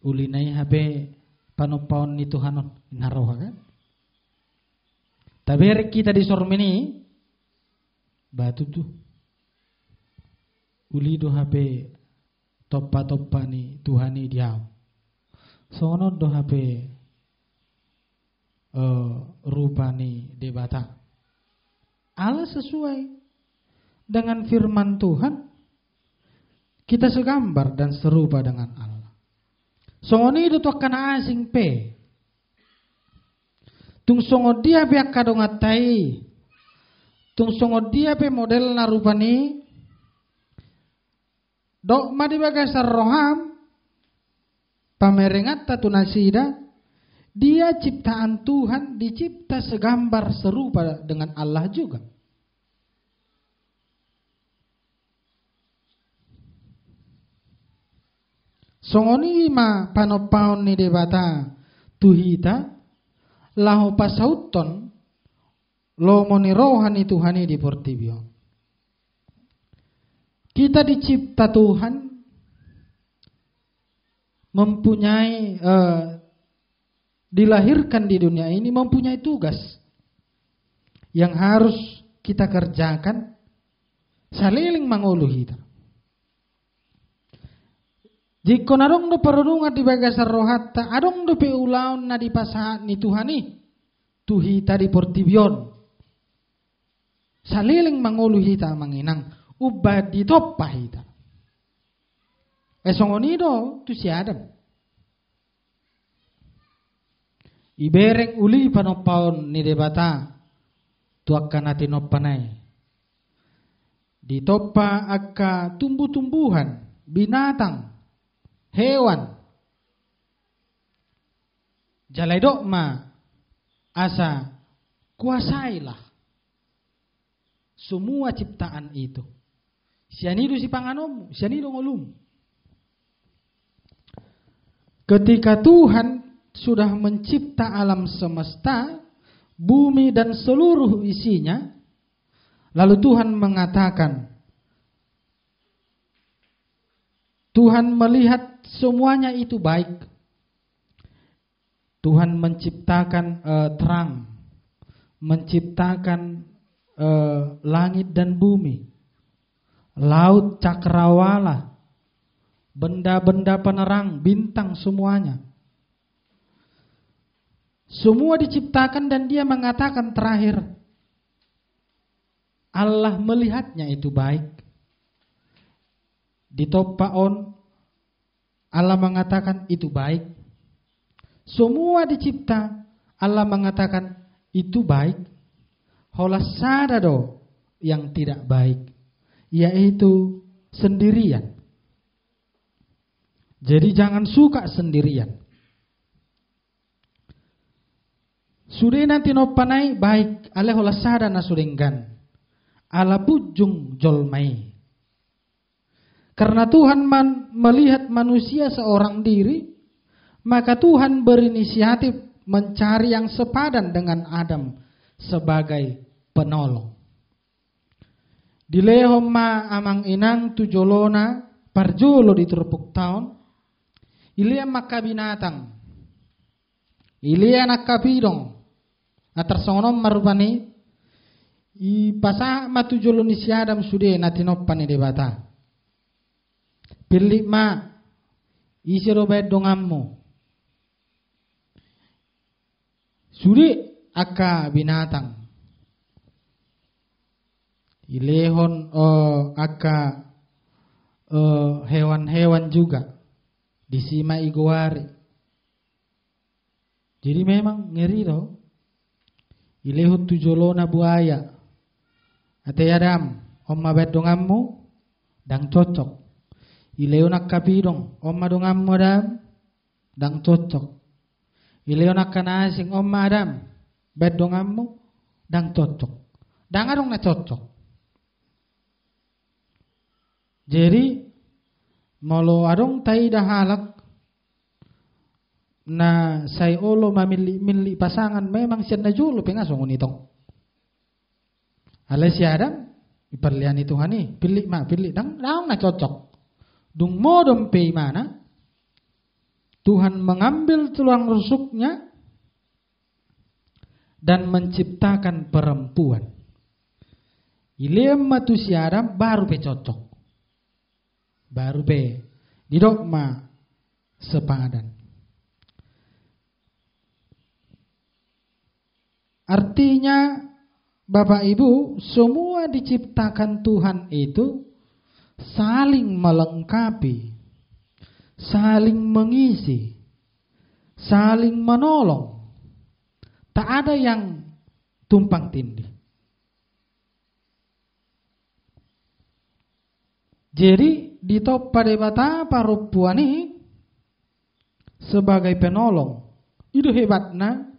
ulinay habe panupaon ni Tuhanon naroha kan. Taberek kita di sormini, batu tuh uli do HP toppa ni Tuhani diau sono do HP rupani debata Allah sesuai dengan firman Tuhan kita segambar dan serupa dengan Allah. Songoni itu kana asing pe. Tung songo dia be kadongatai. Tung songo dia be model narupani. Dok madi bagasar roham pamerengat tatu nasida. Dia ciptaan Tuhan, dicipta segambar serupa dengan Allah juga. Songoni ma panopaon ni debata tuhita laho pasauton lo moni rohani Tuhani di portibio. Kita dicipta Tuhan mempunyai dilahirkan di dunia ini mempunyai tugas yang harus kita kerjakan saliling mangulu kita. Jika nadong do perunungan di bagasar rohatta, adong do peulaon na di pasahat ni Tuhani, tuhita di portibion. Saliling mangulu hita manginang, ubah di toppa hita. Esongonido tu si Adam. Ibereng uli panopaon ni debata, tuakkan natin opanay. Di toppa akka tumbuh-tumbuhan, binatang, hewan jalai dokma asa kuasailah semua ciptaan itu. Sianido si panganomu, sianido ngolum. Ketika Tuhan sudah mencipta alam semesta, bumi dan seluruh isinya, lalu Tuhan mengatakan, Tuhan melihat semuanya itu baik. Tuhan menciptakan terang, menciptakan langit dan bumi, laut cakrawala, benda-benda penerang, bintang semuanya. Semua diciptakan dan dia mengatakan terakhir, Allah melihatnya itu baik. Di topaon Allah mengatakan itu baik. Semua dicipta Allah mengatakan itu baik. Hola sadado yang tidak baik, yaitu sendirian. Jadi jangan suka sendirian. Sudah nanti nopanai baik ale hola sadana sudenggan. Ala pujung jolmai. Karena Tuhan melihat manusia seorang diri, maka Tuhan berinisiatif mencari yang sepadan dengan Adam sebagai penolong. Dilehom ma amang inang tujolona parjolo di terpuk taon, ilia maka binatang, ilia nakapidong, atarsonom marupani, ipasa matujolo ni si Adam sude natinopani debata. Pilih ma isi robet dongammu. Sudi aka binatang. Ilehon aka hewan-hewan juga. Disima igwari. Jadi memang ngeri toh. Ilehon tujolona buaya. Ate Adam, omma bet dongammu dang cocok. Ileo nak kapidong, omma dongam modam, dang cocok. Ileo nak kanasing, omma adam, bed dongammu, dang cocok. Dang adong na cocok. Jadi, molo adong tay dahalak, na say olo mamili pasangan, memang siya na julo, pengasong unitong. Alas si Adam, iparlian itu hani, pilih dang na cocok. Dung modom pei mana Tuhan mengambil tulang rusuknya dan menciptakan perempuan Ilem matu siara baru pe cocok. Baru pe didokma sepadan. Artinya Bapak Ibu, semua diciptakan Tuhan itu saling melengkapi, saling mengisi, saling menolong. Tak ada yang tumpang tindih. Jadi di top pada bata perempuan ini sebagai penolong. Itu hebatnya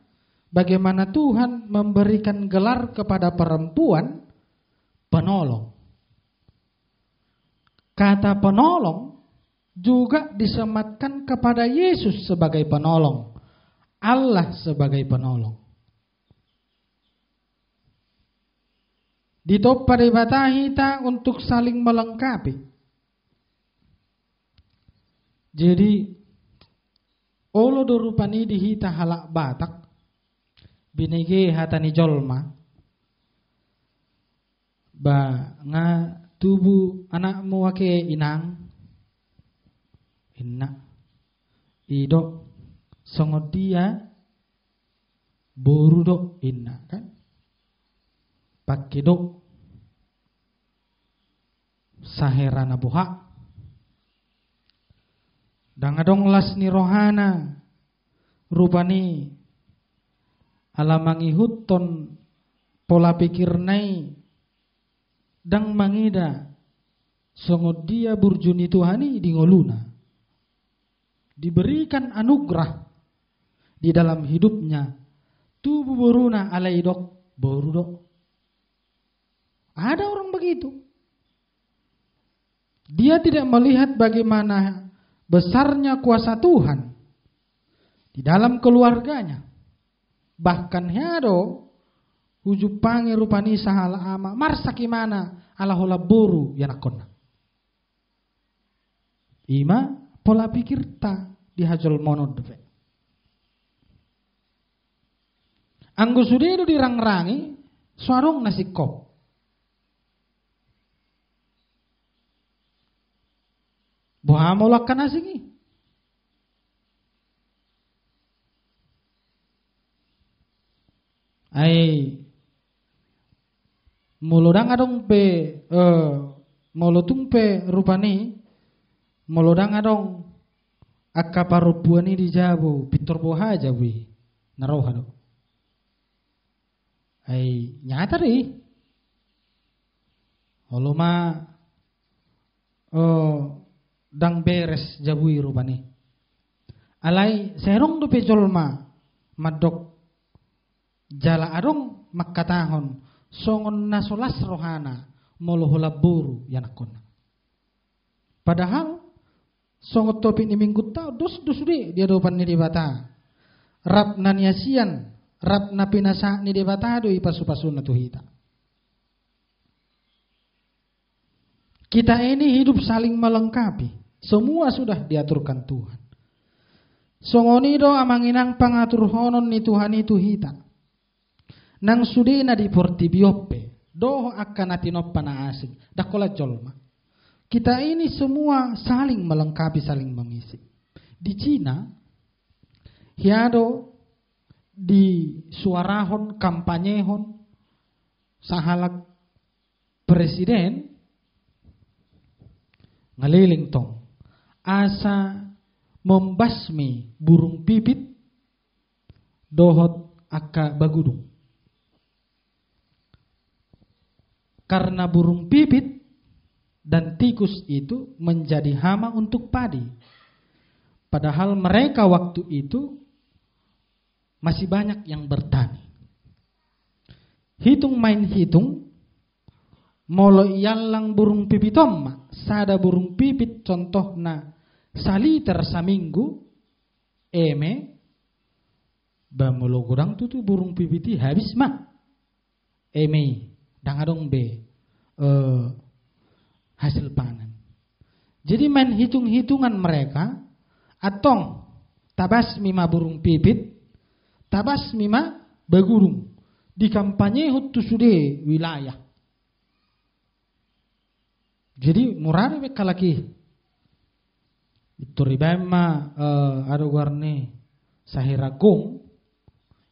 bagaimana Tuhan memberikan gelar kepada perempuan penolong. Kata penolong juga disematkan kepada Yesus sebagai penolong, Allah sebagai penolong. Ditoparibata untuk saling melengkapi. Jadi olo dorupani dihita halak batak binege hatani jolma ba nga tubuh anakmu wake inang inna ido songot dia boru do inna kan pakai do saherana buha dangadong las ni rohana rupani alamangi huton pola pikir nai dang mangida songot dia burjuni Tuhani di ngoluna diberikan anugerah di dalam hidupnya tubuh boruna alaidok borudok. Ada orang begitu. Dia tidak melihat bagaimana besarnya kuasa Tuhan di dalam keluarganya. Bahkan hado hujupangi rupani sahala ama marsakimana ala hola boru yanakonna. Ima pola pikir ta dihajol monod depe. Anggo sudedo dirang-rangi suarong nasi kop. Buah molakan asingi. Ai molodang adong pe molotung pe rupani molodang adong akka parupuani di jabo pitor boha jawi narohado. Ai nyata ri. Oloma dang beres jabui rupani. Alai serong do pejolma madok jala adong makkatahon songon nasolas rohana molohola buru yanakon. Padahal songot topi ni minggu tau dos di dia dopan ni dibata. Rap naniasian rap na pinasa ni dibata do ipasu-pasu na tuhita. Kita ini hidup saling melengkapi. Semua sudah diaturkan Tuhan. Songonido amanginang pangatur honon ni Tuhan itu hita. Nang sudina di portibiope. Doho akan atinoppa na asing. Dakola jolma. Kita ini semua saling melengkapi, saling mengisi. Di Cina, hiado di suarahon, kampanyehon, sahalak presiden, ngeliling tong. Asa membasmi burung pipit dohot akka bagudung. Karena burung pipit dan tikus itu menjadi hama untuk padi. Padahal mereka waktu itu masih banyak yang bertani. Hitung main hitung, molo iyalang burung pipitom, sada burung pipit contohna saliter saminggu, bamolo godang tutu burung pipiti habis mah, dangadong be hasil panen. Jadi main hitung-hitungan mereka, atong tabas mima burung pipit, tabas mima bagurung di kampanye hutu sude wilayah. Jadi murah be kalaki. Itu ribema ada warne sahiragong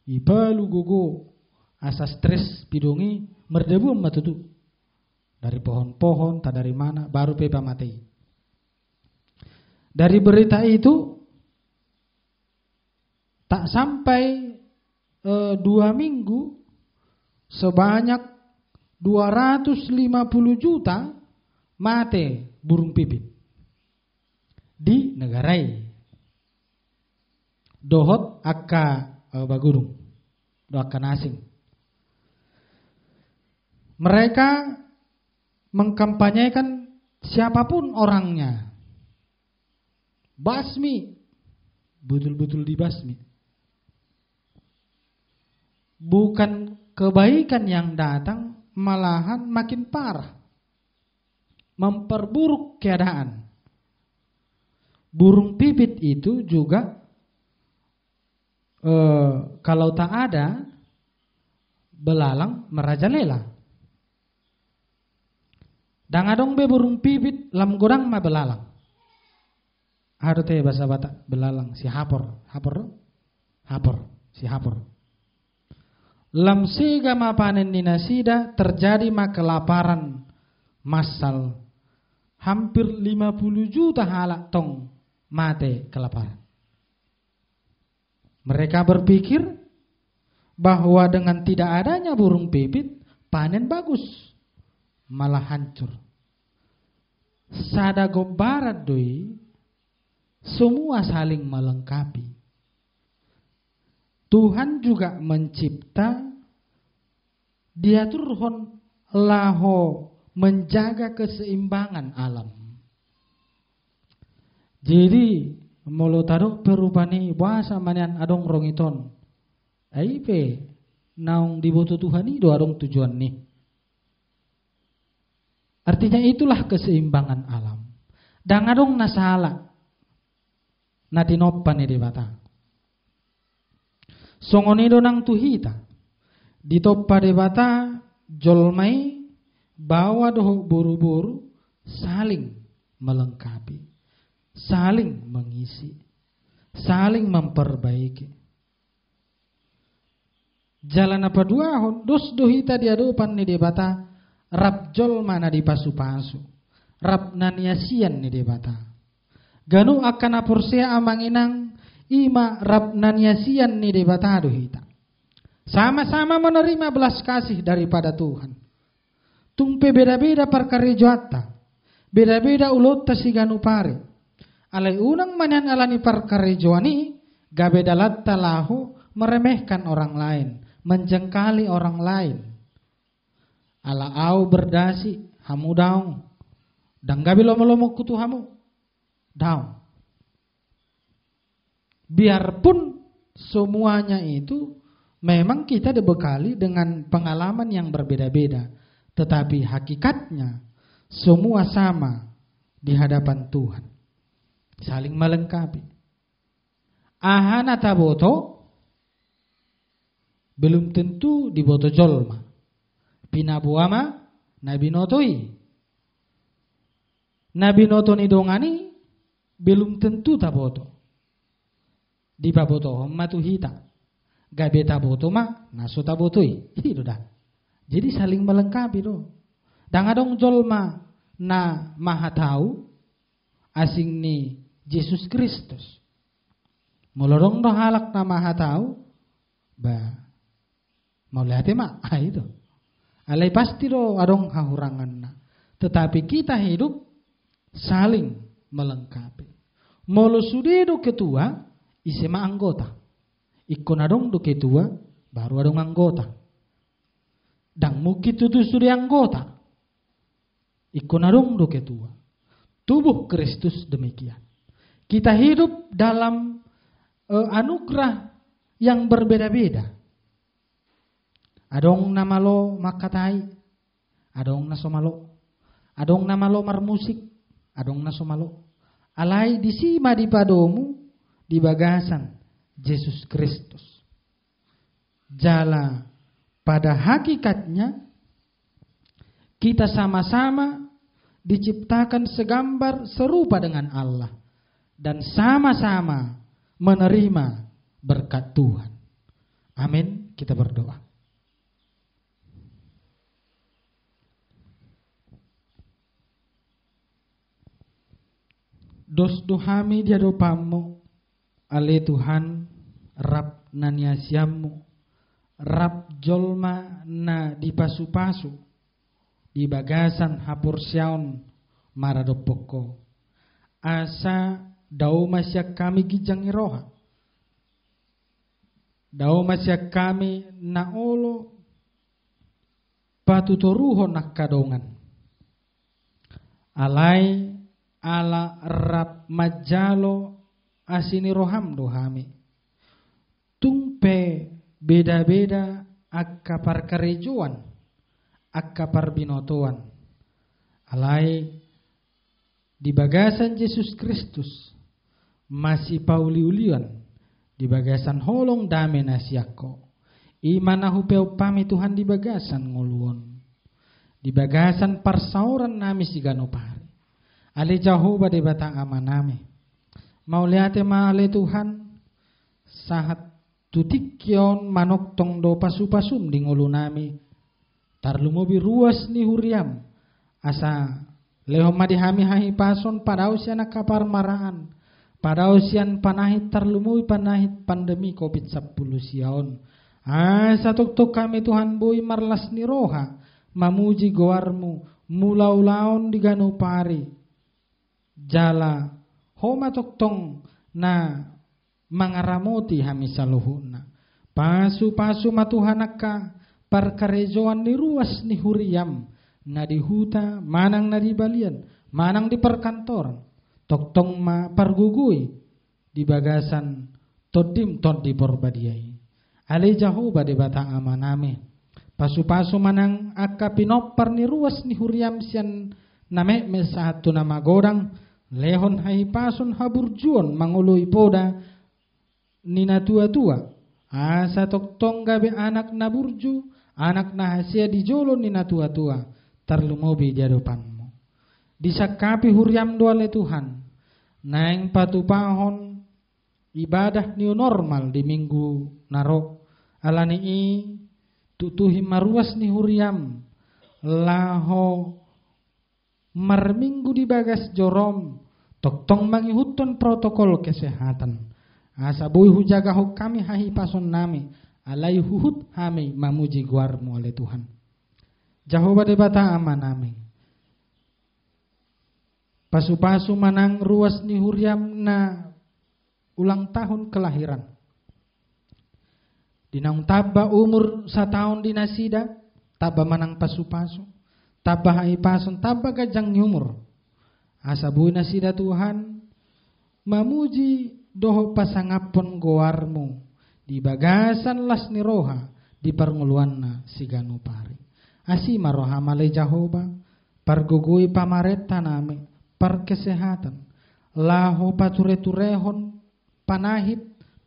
ibalu gogo asa stres pidongi merdebu matutu dari pohon-pohon tak dari mana baru pepa mati. Dari berita itu tak sampai 2 minggu sebanyak 250 juta mati burung pipit di negarai dohot akka bagurung do akan asing. Mereka mengkampanyekan siapapun orangnya basmi, betul-betul dibasmi. Bukan kebaikan yang datang, malahan makin parah, memperburuk keadaan. Burung pipit itu juga kalau tak ada belalang merajalela. Dangadong be burung pipit lam godang ma belalang. Harus teh bahasa Batak belalang si hapor si hapor. Lam siga ma panen ninasida terjadi ma kelaparan massal. Hampir 50 juta halak tong mate kelaparan. Mereka berpikir bahwa dengan tidak adanya burung pipit panen bagus, malah hancur. Sadago barat doi, semua saling melengkapi. Tuhan juga mencipta, dia turhon laho menjaga keseimbangan alam. Jadi molo taro perupani bahasa manian adong rongiton. Aipe naung diboto Tuhan itu adong tujuan nih. Artinya itulah keseimbangan alam. Dan adong nasala natinopan di bata. Songonido nang tuhita ditoppa de bata jolmai bawa doh buru-buru saling melengkapi, saling mengisi, saling memperbaiki. Jalan apa dua dos dohita diadopan ni debata rap jolma na di pasu-pasu, rap naniasian ni debata. Ganu akan aporsea amanginang ima rap naniasian ni debata dohita. Sama-sama menerima belas kasih daripada Tuhan. Tumpe beda-beda perkara joatta, beda-beda ulot tasiganu pare. Alai unang manyan alani perkara joani, gabe dalat talahu meremehkan orang lain, menjengkali orang lain. Ala au berdasi hamu daung, dan gabe lomo-lomo kutu hamu daung. Biarpun semuanya itu memang kita dibekali dengan pengalaman yang berbeda-beda. Tetapi hakikatnya semua sama di hadapan Tuhan. Saling melengkapi. Ahana taboto belum tentu diboto jolma. Pinabuama nabi notoi. Nabi notoni dongani belum tentu taboto. Di paboto matuhita. Gabe taboto ma naso tabotoi. Itu dah. Jadi saling melengkapi do. Dangadong jolma na maha tahu asing ni Yesus Kristus. Mulorong do halak na maha tahu ba mau lihat ma itu. Alai pasti do adong hahurangan na. Tetapi kita hidup saling melengkapi. Molo sudi do ketua isema anggota. Ikon adong do ketua baru adong anggota. Dan mungkin itu sudah anggota. Ikonarung do ketua. Tubuh Kristus demikian. Kita hidup dalam anugerah yang berbeda-beda. Adong nama lo makatai, adong nasomalo, adong nama lo marmusik, adong nasomalo. Alai disima di padomu di bagasan Yesus Kristus. Jala pada hakikatnya kita sama-sama diciptakan segambar serupa dengan Allah dan sama-sama menerima berkat Tuhan. Amin. Kita berdoa. Dos duhami dia dopamu, ale Tuhan rap naniasiamu, rap jolma na dipasu-pasu, di bagasan hapur siaun maradopoko. Asa dau masya kami gijang iroha, dau masya kami na olo patutoruho nak kadongan. Alai ala rap majalo asini roham dohami. Tumpe beda-beda akapar karejuan, akapar binotoan. Alai di bagasan Yesus Kristus masih pauliulian, di bagasan holong dame nasiako. Imanahu peu pami Tuhan di bagasan nguluon, di bagasan parsauran nami siganopari. Ale Jehovah di batang amanami. Mau lihat ale Tuhan sahat tutikyon manok tong do pasu-pasum di ngulu nami. Tarlumobi ruas ni huriam. Asa lehom madihami hahi pason pada usia nakapar maraan. Pada usian panahit tarlumui panahit pandemi COVID-19 siaon. Asa tok kami Tuhan bui marlas ni roha. Mamuji goarmu mulau-laon di ganupari. Jala homa toktong na mangaramoti hami saluhuna. Pasu-pasu matuhanaka parkarejoan ni ruas ni huriam na di huta manang na di balian manang di perkantoran toktong ma pargugui di bagasan todim tod di porbadiai. Ale Jehovah di batang amaname. Pasu-pasu manang akka pinopar ni ruas ni huriam sian name mesatu nama godang lehon hai pasun haburjuon mangului poda nina tua-tua. Asa toktong gabe anak na burju, anak na hasia di jolo nina tua-tua. Tarlumobi di hadapanmu. Disakapi huriam doale Tuhan. Naeng patupahon ibadah new normal di minggu naro. Alani i tutuhi maruas ni huriam. Laho marminggu di bagas jorom. Toktong mangihuton protokol kesehatan. Asa bui hujaga ho kami hahi pason nami. Alai huhut hami mamuji guarmu oleh Tuhan. Jehovah de bata aman nami. Pasu-pasu manang ruas ni huriam na ulang tahun kelahiran. Dinang taba umur 1 tahun di nasida. Taba manang pasu-pasu. Taba hai pason taba gajang nyumur. Asa bui nasida Tuhan mamuji doho pasangapon goarmu di bagasan las ni roha di parnguluanna siganu pari. Asima roha malay Jehovah pargugui pamareta nami par kesehatan laho pature-turehon panahit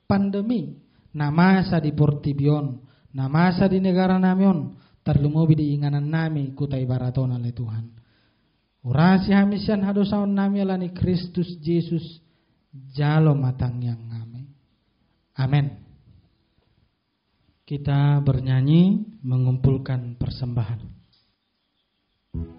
pandemi namasa di Portibion namasa di negara namion tarlumobi di inganan nami kutai baraton oleh Tuhan. Urasi hamisan hadosaon nami alani Kristus Yesus jalo matang yang ngame. Amin. Kita bernyanyi mengumpulkan persembahan. Kita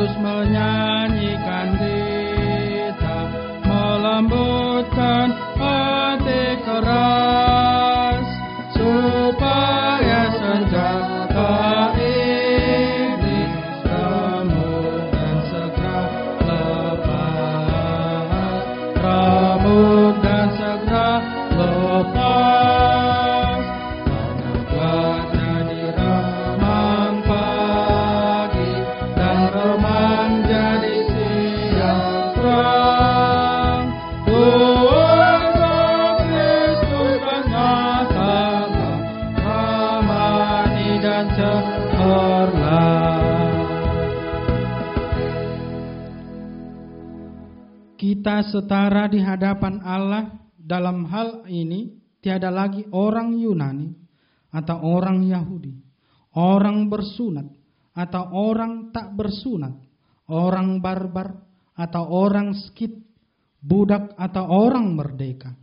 Kudus menyanyikan kita, melembutkan hati keras, supaya senjata iblis remuk dan segera lepas, remuk dan segera lepas. Panasnya di remang pagi dan remang jadi siang terang. Kuasa Kristus dan nyatakan ramani dan cemerlang. Kita setara di hadapan Allah. Dalam hal ini tiada lagi orang Yunani atau orang Yahudi, orang bersunat atau orang tak bersunat, orang barbar atau orang skit, budak atau orang merdeka.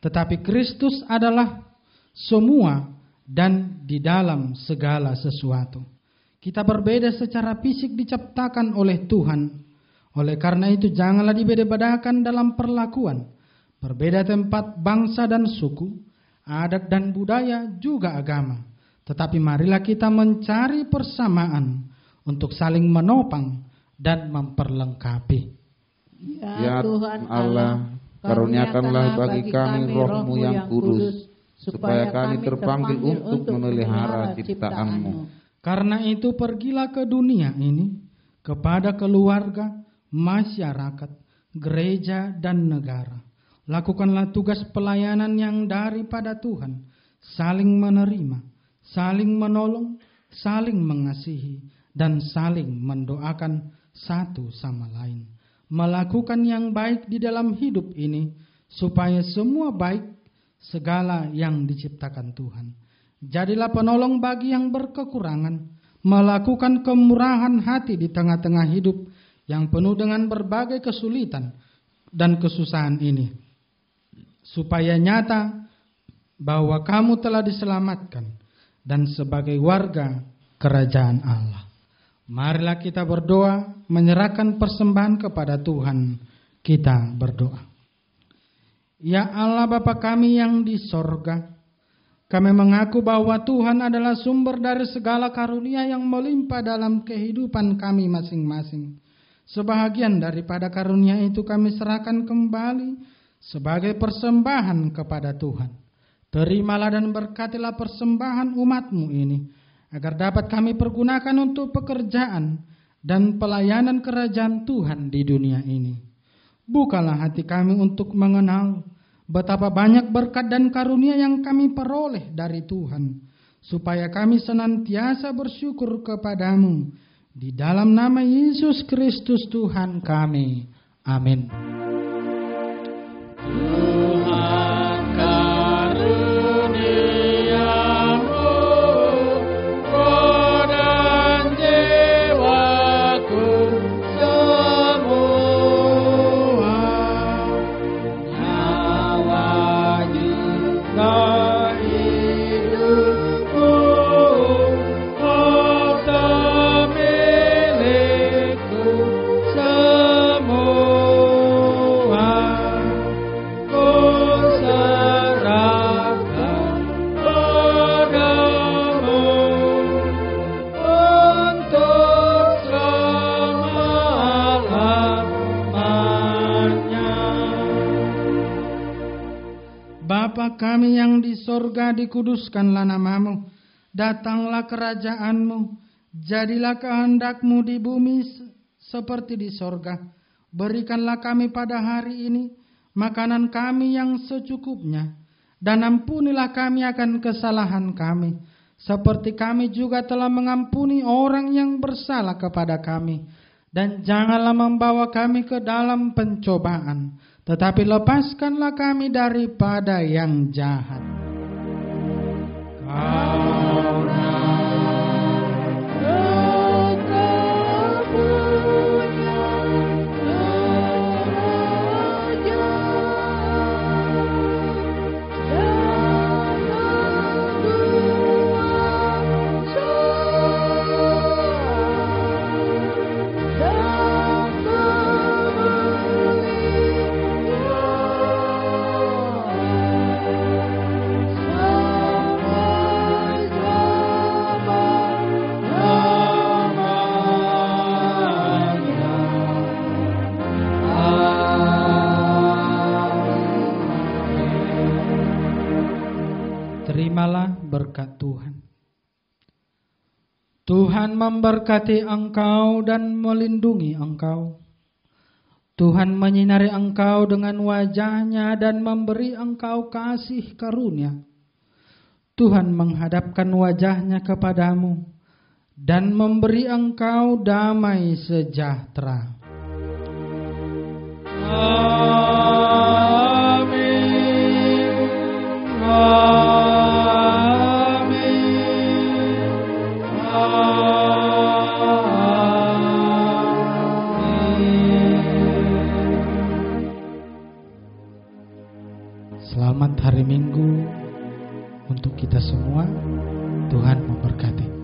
Tetapi Kristus adalah semua dan di dalam segala sesuatu. Kita berbeda secara fisik diciptakan oleh Tuhan. Oleh karena itu janganlah dibeda-bedakan dalam perlakuan. Berbeda tempat, bangsa dan suku, adat dan budaya, juga agama. Tetapi marilah kita mencari persamaan untuk saling menopang dan memperlengkapi. Ya Tuhan Allah, karuniakanlah bagi kami roh-Mu yang kudus, supaya kami terpanggil untuk memelihara ciptaan-Mu. Karena itu pergilah ke dunia ini, kepada keluarga, masyarakat, gereja dan negara. Lakukanlah tugas pelayanan yang daripada Tuhan, saling menerima, saling menolong, saling mengasihi, dan saling mendoakan satu sama lain. Melakukan yang baik di dalam hidup ini, supaya semua baik segala yang diciptakan Tuhan. Jadilah penolong bagi yang berkekurangan, melakukan kemurahan hati di tengah-tengah hidup yang penuh dengan berbagai kesulitan dan kesusahan ini, supaya nyata bahwa kamu telah diselamatkan dan sebagai warga kerajaan Allah. Marilah kita berdoa, menyerahkan persembahan kepada Tuhan. Kita berdoa. Ya Allah Bapa kami yang di sorga, kami mengaku bahwa Tuhan adalah sumber dari segala karunia yang melimpah dalam kehidupan kami masing-masing. Sebahagian daripada karunia itu kami serahkan kembali sebagai persembahan kepada Tuhan. Terimalah dan berkatilah persembahan umat-Mu ini, agar dapat kami pergunakan untuk pekerjaan dan pelayanan kerajaan Tuhan di dunia ini. Bukalah hati kami untuk mengenal betapa banyak berkat dan karunia yang kami peroleh dari Tuhan, supaya kami senantiasa bersyukur kepadamu. Di dalam nama Yesus Kristus Tuhan kami. Amin. Tuhan karuniamu, roh dan jiwaku semua, nyawa juga hidupku, harta milikku semua. Bapa kami yang di sorga, dikuduskanlah namamu, datanglah kerajaanmu, jadilah kehendak-Mu di bumi seperti di sorga. Berikanlah kami pada hari ini makanan kami yang secukupnya, dan ampunilah kami akan kesalahan kami, seperti kami juga telah mengampuni orang yang bersalah kepada kami. Dan janganlah membawa kami ke dalam pencobaan, tetapi lepaskanlah kami daripada yang jahat. Karena berkat Tuhan. Tuhan memberkati engkau dan melindungi engkau. Tuhan menyinari engkau dengan wajah-Nya dan memberi engkau kasih karunia. Tuhan menghadapkan wajah-Nya kepadamu dan memberi engkau damai sejahtera. Amin. Selamat hari Minggu untuk kita semua. Tuhan memberkati.